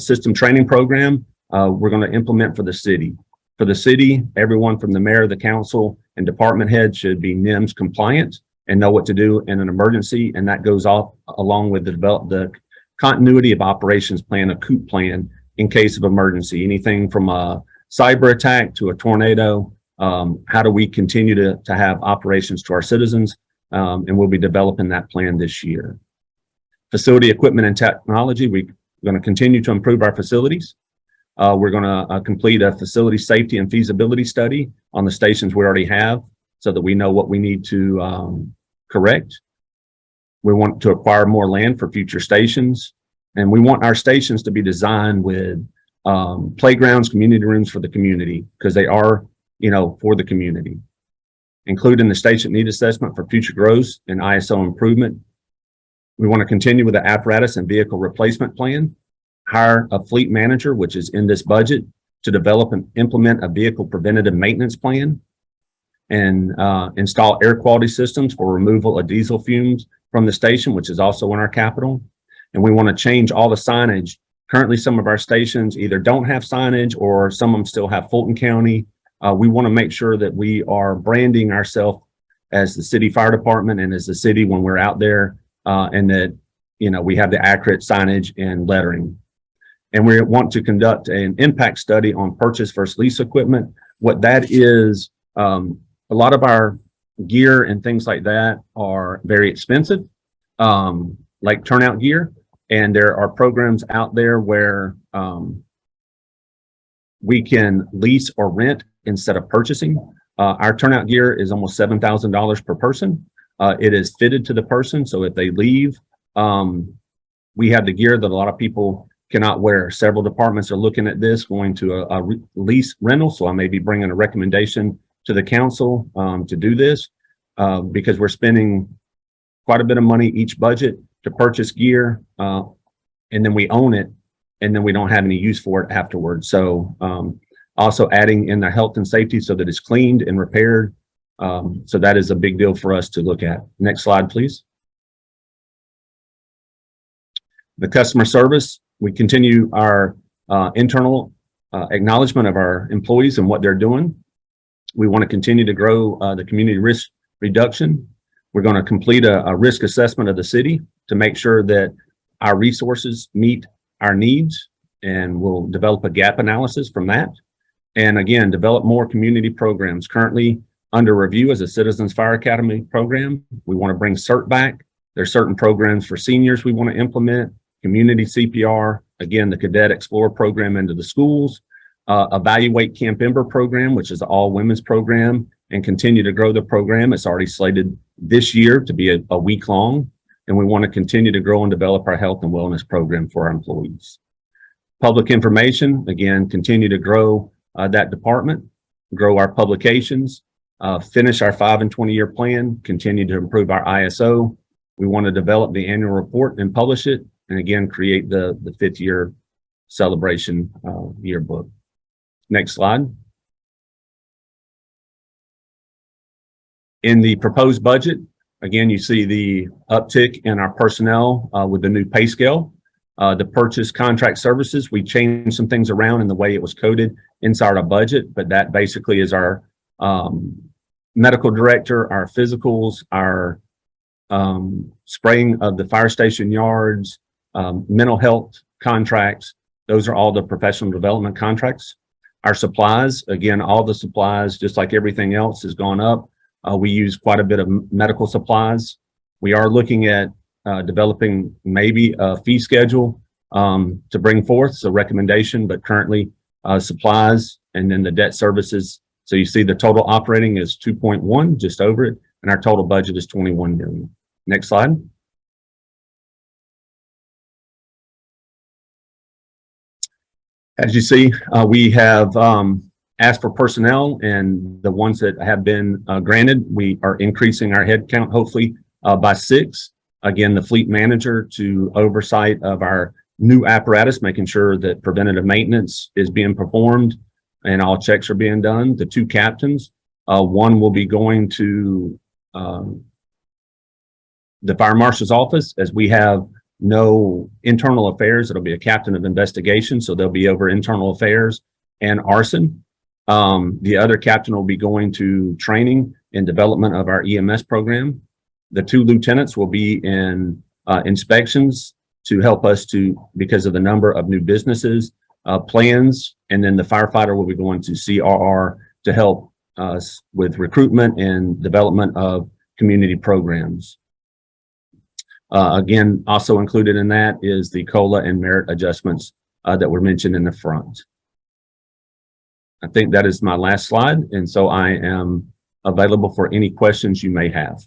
System Training Program, we're going to implement for the city. For the city, everyone from the mayor, the council, and department head should be NIMS compliant and know what to do in an emergency. And that goes off along with the continuity of operations plan, a COOP plan in case of emergency. Anything from a cyber attack to a tornado, how do we continue to have operations to our citizens? And we'll be developing that plan this year. Facility equipment and technology, we're going to continue to improve our facilities. We're going to complete a facility safety and feasibility study on the stations we already have so that we know what we need to correct. We want to acquire more land for future stations, and we want our stations to be designed with playgrounds, community rooms for the community, because they are, for the community. Including the station need assessment for future growth and ISO improvement. We want to continue with the apparatus and vehicle replacement plan. Hire a fleet manager, which is in this budget, to develop and implement a vehicle preventative maintenance plan, and install air quality systems for removal of diesel fumes from the station, which is also in our capital. And we want to change all the signage Currently, some of our stations either don't have signage or some of them still have Fulton County. We want to make sure that we are branding ourselves as the city fire department and as the city when we're out there, and that, you know, we have the accurate signage and lettering. And we want to conduct an impact study on purchase versus lease equipment. What that is, a lot of our gear and things like that are very expensive, like turnout gear. And there are programs out there where we can lease or rent instead of purchasing. Our turnout gear is almost $7,000 per person. It is fitted to the person. So if they leave, we have the gear that a lot of people cannot wear. Several departments are looking at this, going to a lease rental. So I may be bringing a recommendation to the council to do this because we're spending quite a bit of money each budget to purchase gear, and then we own it, and then we don't have any use for it afterwards. So also adding in the health and safety so that it's cleaned and repaired. So that is a big deal for us to look at. Next slide, please. The customer service, we continue our internal acknowledgement of our employees and what they're doing. We want to continue to grow the community risk reduction. We're going to complete a risk assessment of the city to make sure that our resources meet our needs, and we'll develop a gap analysis from that. And again, develop more community programs. Currently under review as a Citizens Fire Academy program. We want to bring CERT back. There's certain programs for seniors we want to implement, community CPR, again, the Cadet Explorer program into the schools, Evaluate Camp Ember program, which is an all women's program, and continue to grow the program. It's already slated this year to be a week long, and we want to continue to grow and develop our health and wellness program for our employees. Public information, again, continue to grow that department, grow our publications, finish our 5 and 20-year plan, continue to improve our ISO. We want to develop the annual report and publish it, and again, create the 5th year celebration yearbook. Next slide. In the proposed budget, again, you see the uptick in our personnel with the new pay scale. The purchase contract services, we changed some things around in the way it was coded inside our budget, but that basically is our medical director, our physicals, our spraying of the fire station yards, mental health contracts. Those are all the professional development contracts. Our supplies, again, all the supplies, just like everything else, has gone up. We use quite a bit of medical supplies. We are looking at developing maybe a fee schedule to bring forth, so recommendation, but currently supplies and then the debt services. So you see the total operating is 2.1, just over it, and our total budget is 21 million. Next slide. As you see, we have asked for personnel, and the ones that have been granted, we are increasing our head count, hopefully by 6. Again, the fleet manager to oversight of our new apparatus, making sure that preventative maintenance is being performed and all checks are being done. The 2 captains, one will be going to the fire marshal's office, as we have no internal affairs. It'll be a captain of investigation, so they'll be over internal affairs and arson. The other captain will be going to training and development of our EMS program. The 2 lieutenants will be in inspections to help us because of the number of new businesses, plans, and then the firefighter will be going to CRR to help us with recruitment and development of community programs. Again, also included in that is the COLA and merit adjustments that were mentioned in the front. I think that is my last slide, and so I am available for any questions you may have.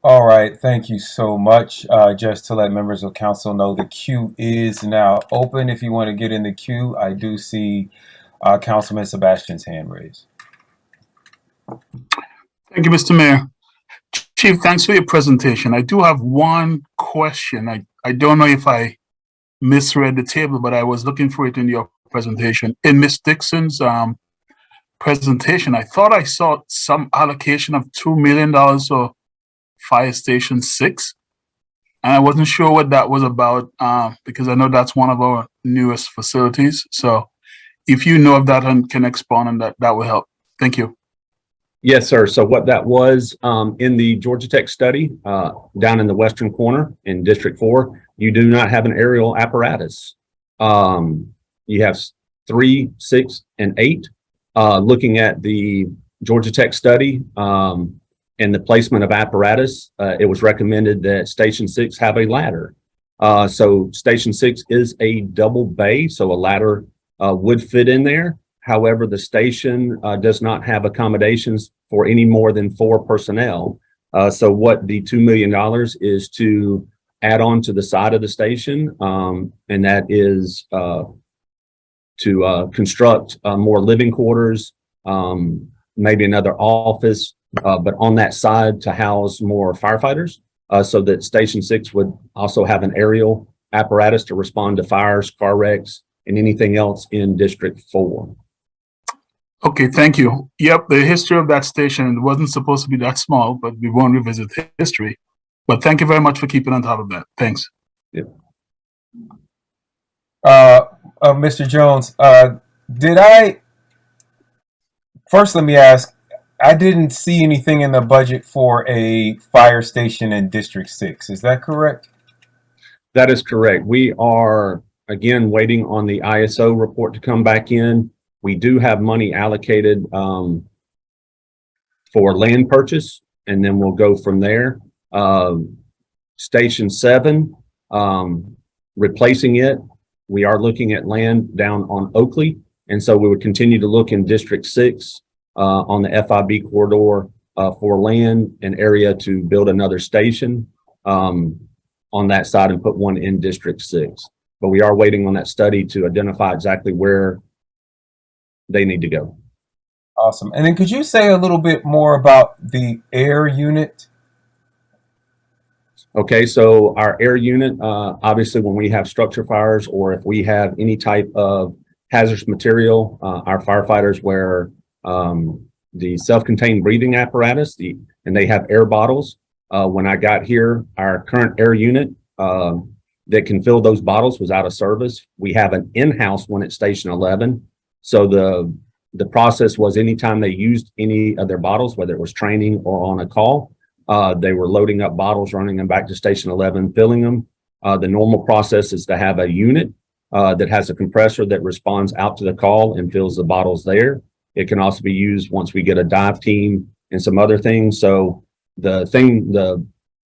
All right, thank you so much. Just to let members of council know, the queue is now open. If you want to get in the queue, I do see Councilman Sebastian's hand raised. Thank you, Mr. Mayor. Chief, thanks for your presentation. I do have one question. I don't know if I misread the table, but I was looking for it in your presentation. In Ms. Dixon's presentation, I thought I saw some allocation of $2 million for Fire Station 6. And I wasn't sure what that was about because I know that's one of our newest facilities. So if you know of that and can expand on that, that will help. Thank you. Yes, sir. So what that was in the Georgia Tech study down in the western corner in District 4, you do not have an aerial apparatus. You have 3, 6, and 8. Looking at the Georgia Tech study and the placement of apparatus, it was recommended that Station 6 have a ladder. So Station 6 is a double bay, so a ladder would fit in there. However, the station does not have accommodations for any more than 4 personnel. So what the $2 million is to add on to the side of the station, and that is to construct more living quarters, maybe another office, but on that side to house more firefighters, so that Station 6 would also have an aerial apparatus to respond to fires, car wrecks, and anything else in District 4. Okay, thank you. Yep, the history of that station wasn't supposed to be that small, but we won't revisit history. But thank you very much for keeping on top of that. Thanks. Yep. Mr. Jones, first let me ask, I didn't see anything in the budget for a fire station in District 6. Is that correct? That is correct. We are, again, waiting on the ISO report to come back in. We do have money allocated for land purchase, and then we'll go from there. Station 7, replacing it, we are looking at land down on Oakley, and so we would continue to look in District 6 on the FIB corridor for land and area to build another station on that side and put one in District 6. But we are waiting on that study to identify exactly where they need to go. Awesome. And then could you say a little bit more about the air unit? Okay, so our air unit, obviously when we have structure fires or if we have any type of hazardous material, our firefighters wear the self-contained breathing apparatus, and they have air bottles. When I got here, our current air unit that can fill those bottles was out of service. We have an in-house one at Station 11. So the process was anytime they used any of their bottles, whether it was training or on a call, they were loading up bottles, running them back to Station 11, filling them. The normal process is to have a unit that has a compressor that responds out to the call and fills the bottles there. It can also be used once we get a dive team and some other things. So the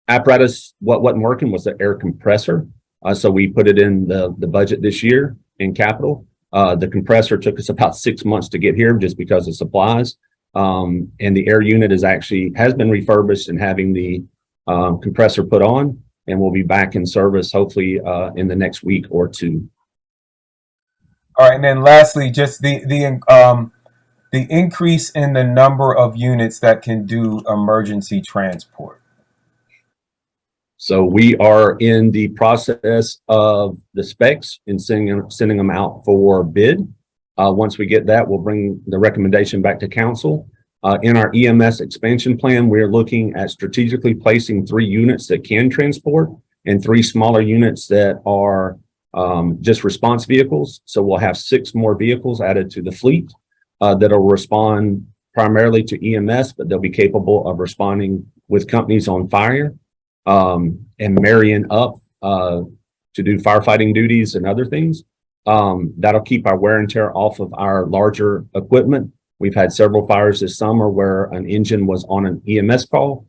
apparatus, what wasn't working was the air compressor. So we put it in the budget this year in capital. The compressor took us about 6 months to get here just because of supplies. And the air unit has been refurbished and having the compressor put on, and we'll be back in service hopefully in the next week or 2. All right, and then lastly, just the increase in the number of units that can do emergency transport. So we are in the process of the specs and sending them out for bid. Once we get that, we'll bring the recommendation back to council. In our EMS expansion plan, we're looking at strategically placing 3 units that can transport and 3 smaller units that are just response vehicles. So we'll have 6 more vehicles added to the fleet that'll respond primarily to EMS, but they'll be capable of responding with companies on fire. And marrying up to do firefighting duties and other things. That'll keep our wear and tear off of our larger equipment. We've had several fires this summer where an engine was on an EMS call,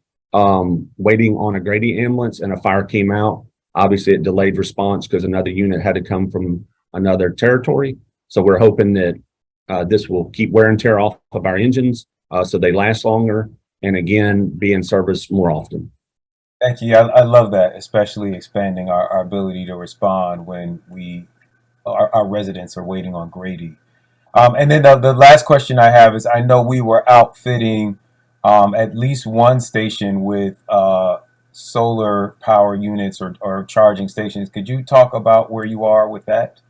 waiting on a Grady ambulance, and a fire came out. Obviously, it delayed response because another unit had to come from another territory. So we're hoping that this will keep wear and tear off of our engines so they last longer and, again, be in service more often. Thank you. I love that, especially expanding our ability to respond when our residents are waiting on Grady. And then the last question I have is, I know we were outfitting at least one station with solar power units or charging stations. Could you talk about where you are with that?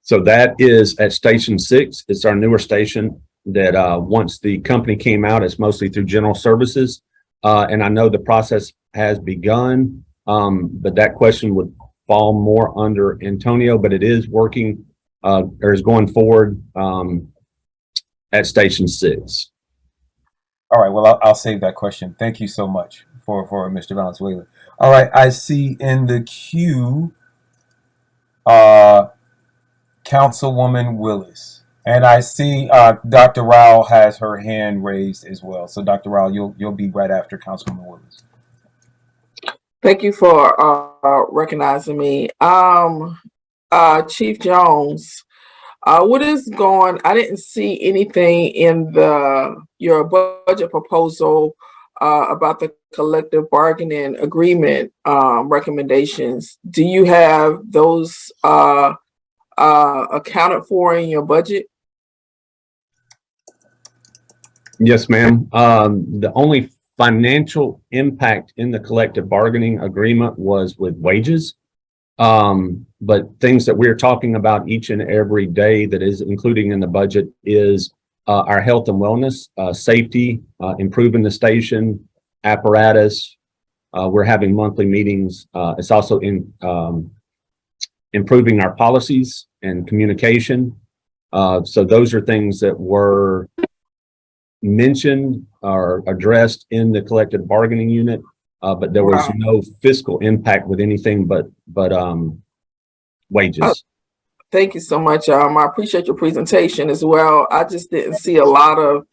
So that is at Station 6. It's our newer station that once the company came out, it's mostly through general services. And I know the process has begun. but that question would fall more under Antonio, but it is working, or is going forward, at Station 6. All right. Well, I'll save that question. Thank you so much for Mr. Valenzuela. All right. I see in the queue, Councilwoman Willis, and I see Dr. Rao has her hand raised as well. So, Dr. Rao, you'll be right after Councilwoman Willis. Thank you for recognizing me. Chief Jones, what is going? I didn't see anything in your budget proposal about the collective bargaining agreement recommendations. Do you have those accounted for in your budget? Yes, ma'am. The only financial impact in the collective bargaining agreement was with wages. But things that we're talking about each and every day that is including in the budget is our health and wellness, safety, improving the station, apparatus. We're having monthly meetings. It's also in improving our policies and communication. So those are things that were mentioned or addressed in the collective bargaining unit, but there was no fiscal impact with anything but wages. Thank you so much. I appreciate your presentation as well. I just didn't see a lot of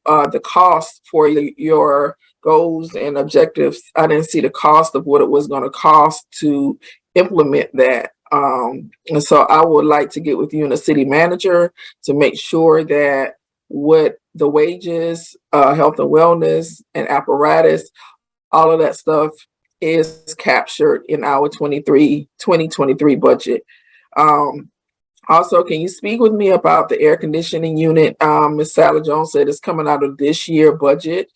the cost for your goals and objectives. I didn't see the cost of what it was going to cost to implement that. And so I would like to get with you and the city manager to make sure that what the wages, health and wellness, and apparatus, all of that stuff is captured in our 2023 budget. Also, can you speak with me about the air conditioning unit? Ms. Sally Jones said it's coming out of this year budget.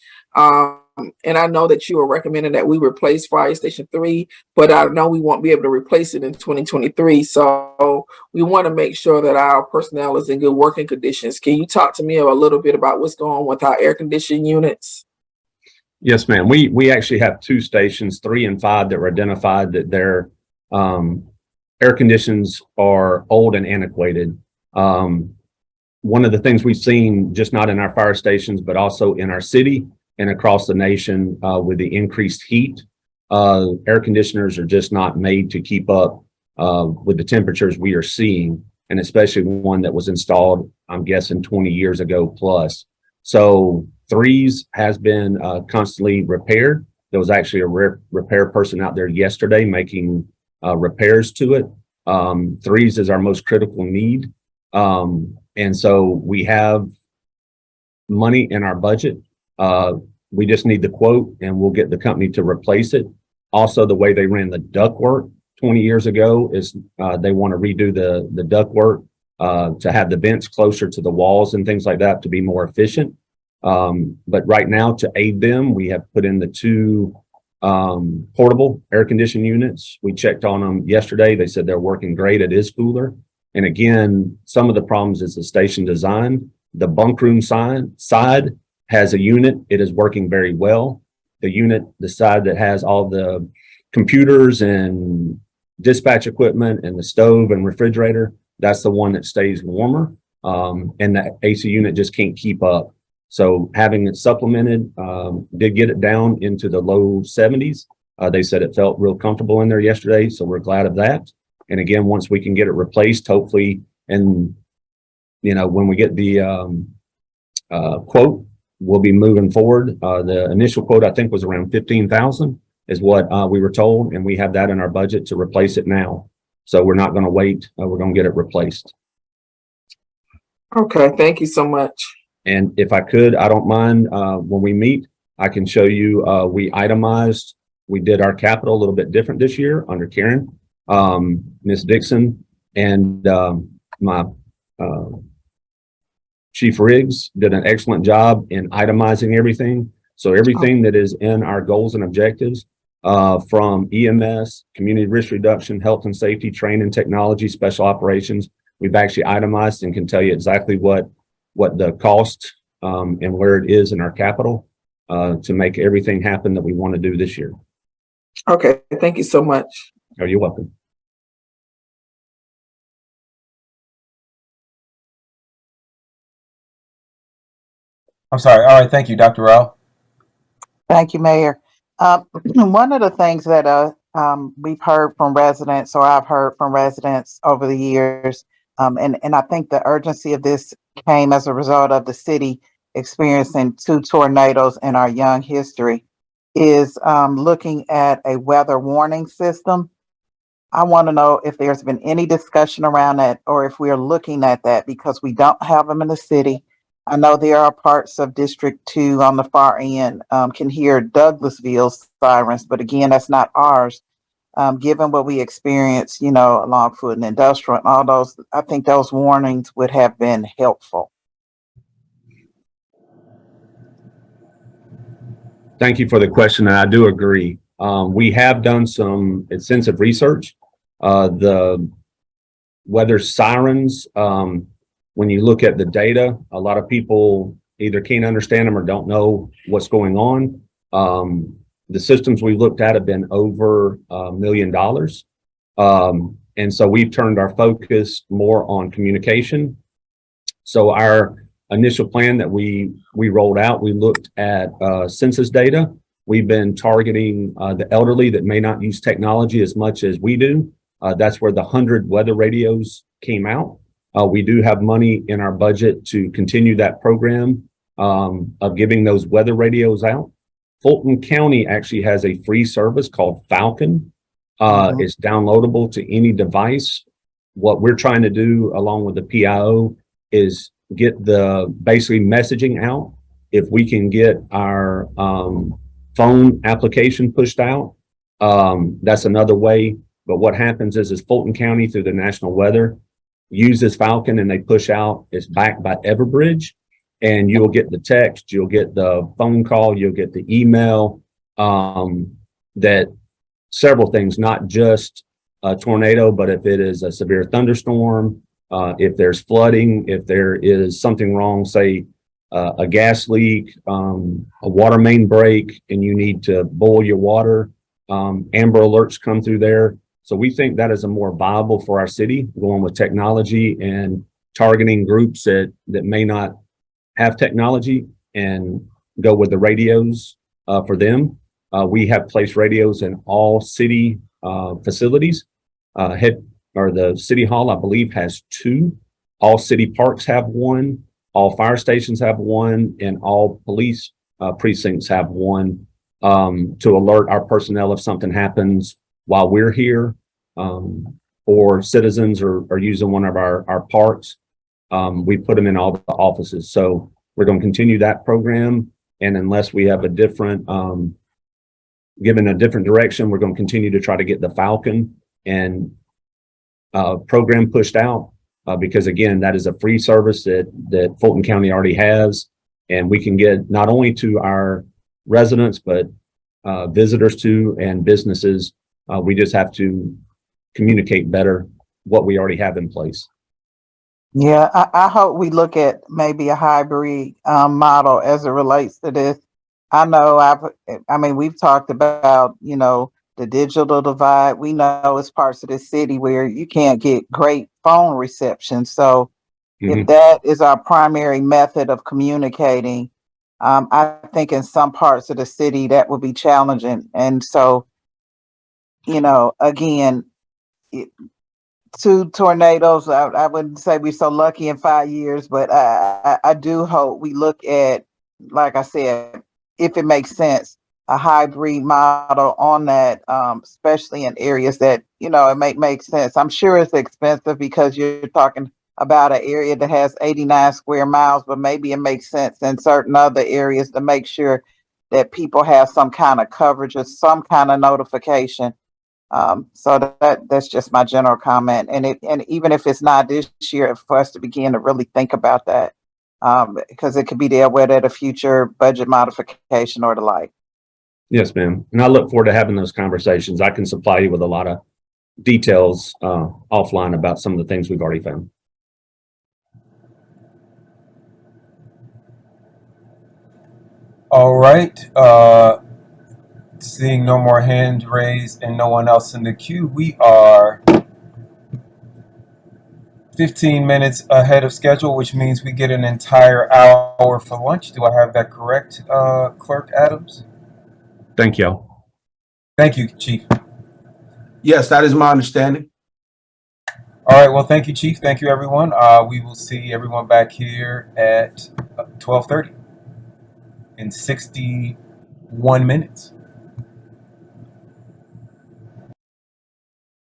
And I know that you are recommending that we replace Fire Station 3, but I know we won't be able to replace it in 2023. So we want to make sure that our personnel is in good working conditions. Can you talk to me a little bit about what's going on with our air conditioning units? Yes, ma'am. We actually have 2 stations, 3 and 5, that were identified that their air conditions are old and antiquated. One of the things we've seen, just not in our fire stations, but also in our city and across the nation, with the increased heat, air conditioners are just not made to keep up with the temperatures we are seeing, and especially one that was installed, I'm guessing 20 years ago plus. So 3s has been constantly repaired. There was actually a repair person out there yesterday making repairs to it. 3s is our most critical need. And so we have money in our budget. We just need the quote and we'll get the company to replace it. Also, the way they ran the ductwork 20 years ago is they want to redo the ductwork to have the vents closer to the walls and things like that to be more efficient. But right now, to aid them, we have put in the 2 portable air conditioning units. We checked on them yesterday. They said they're working great. It is cooler. And again, some of the problems is the station design. The bunk room side has a unit. It is working very well. The unit, the side that has all the computers and dispatch equipment and the stove and refrigerator, that's the one that stays warmer. And the AC unit just can't keep up. So having it supplemented, did get it down into the low 70s. They said it felt real comfortable in there yesterday. So we're glad of that. And again, once we can get it replaced, hopefully, and when we get the quote, we'll be moving forward. The initial quote, I think, was around 15,000 is what we were told. And we have that in our budget to replace it now. So we're not going to wait. We're going to get it replaced. Okay. Thank you so much. And if I could, I don't mind, when we meet, I can show you, we itemized, we did our capital a little bit different this year under Karen, Ms. Dixon, and my Chief Riggs did an excellent job in itemizing everything. So everything that is in our goals and objectives, from EMS, community risk reduction, health and safety, training, technology, special operations, we've actually itemized and can tell you exactly what the cost and where it is in our capital to make everything happen that we want to do this year. Okay, thank you so much. Oh, you're welcome. I'm sorry. All right. Thank you, Dr. Rao. Thank you, Mayor. One of the things that we've heard from residents, or I've heard from residents over the years, and I think the urgency of this came as a result of the city experiencing 2 tornadoes in our young history, is looking at a weather warning system. I want to know if there's been any discussion around that, or if we're looking at that, because we don't have them in the city. I know there are parts of District 2 on the far end, can hear Douglasville sirens, but again, that's not ours. Given what we experienced, along Fulton Industrial and all those, I think those warnings would have been helpful. Thank you for the question, and I do agree. We have done some extensive research. The weather sirens, when you look at the data, a lot of people either can't understand them or don't know what's going on. The systems we've looked at have been over $1 million. And so we've turned our focus more on communication. So our initial plan that we rolled out, we looked at census data. We've been targeting the elderly that may not use technology as much as we do. That's where the 100 weather radios came out. We do have money in our budget to continue that program of giving those weather radios out. Fulton County actually has a free service called Falcon. It's downloadable to any device. What we're trying to do along with the PIO is get the basically messaging out. If we can get our phone application pushed out, that's another way. But what happens is Fulton County through the National Weather uses Falcon, and they push out. It's backed by Everbridge, and you'll get the text, you'll get the phone call, you'll get the email, that several things, not just a tornado, but if it is a severe thunderstorm, if there's flooding, if there is something wrong, say a gas leak, a water main break, and you need to boil your water, Amber Alerts come through there. So we think that is a more viable for our city, going with technology and targeting groups that may not have technology, and go with the radios for them. We have placed radios in all city facilities. The city hall, I believe, has 2. All city parks have 1. All fire stations have 1, and all police precincts have 1 to alert our personnel if something happens while we're here, or citizens are using one of our parks. We put them in all the offices. So we're going to continue that program. And unless we have a different, given a different direction, we're going to continue to try to get the Falcon and program pushed out, because again, that is a free service that Fulton County already has. And we can get not only to our residents, but visitors too, and businesses. We just have to communicate better what we already have in place. Yeah, I hope we look at maybe a hybrid model as it relates to this. I know we've talked about, the digital divide. We know it's parts of the city where you can't get great phone reception. So if that is our primary method of communicating, I think in some parts of the city that would be challenging. And so, again, 2 tornadoes. I wouldn't say we're so lucky in 5 years, but I do hope we look at, like I said, if it makes sense, a hybrid model on that, especially in areas that, it make sense. I'm sure it's expensive because you're talking about an area that has 89 square miles, but maybe it makes sense in certain other areas to make sure that people have some kind of coverage or some kind of notification. So that's just my general comment. And even if it's not this year, for us to begin to really think about that, because it could be there with at a future budget modification or the like. Yes, ma'am. And I look forward to having those conversations. I can supply you with a lot of details offline about some of the things we've already found. All right. Seeing no more hands raised and no one else in the queue, we are 15 minutes ahead of schedule, which means we get an entire hour for lunch. Do I have that correct, Clerk Adams? Thank you. Thank you, Chief. Yes, that is my understanding. All right, well, thank you, Chief. Thank you, everyone. We will see everyone back here at 12:30 in 61 minutes.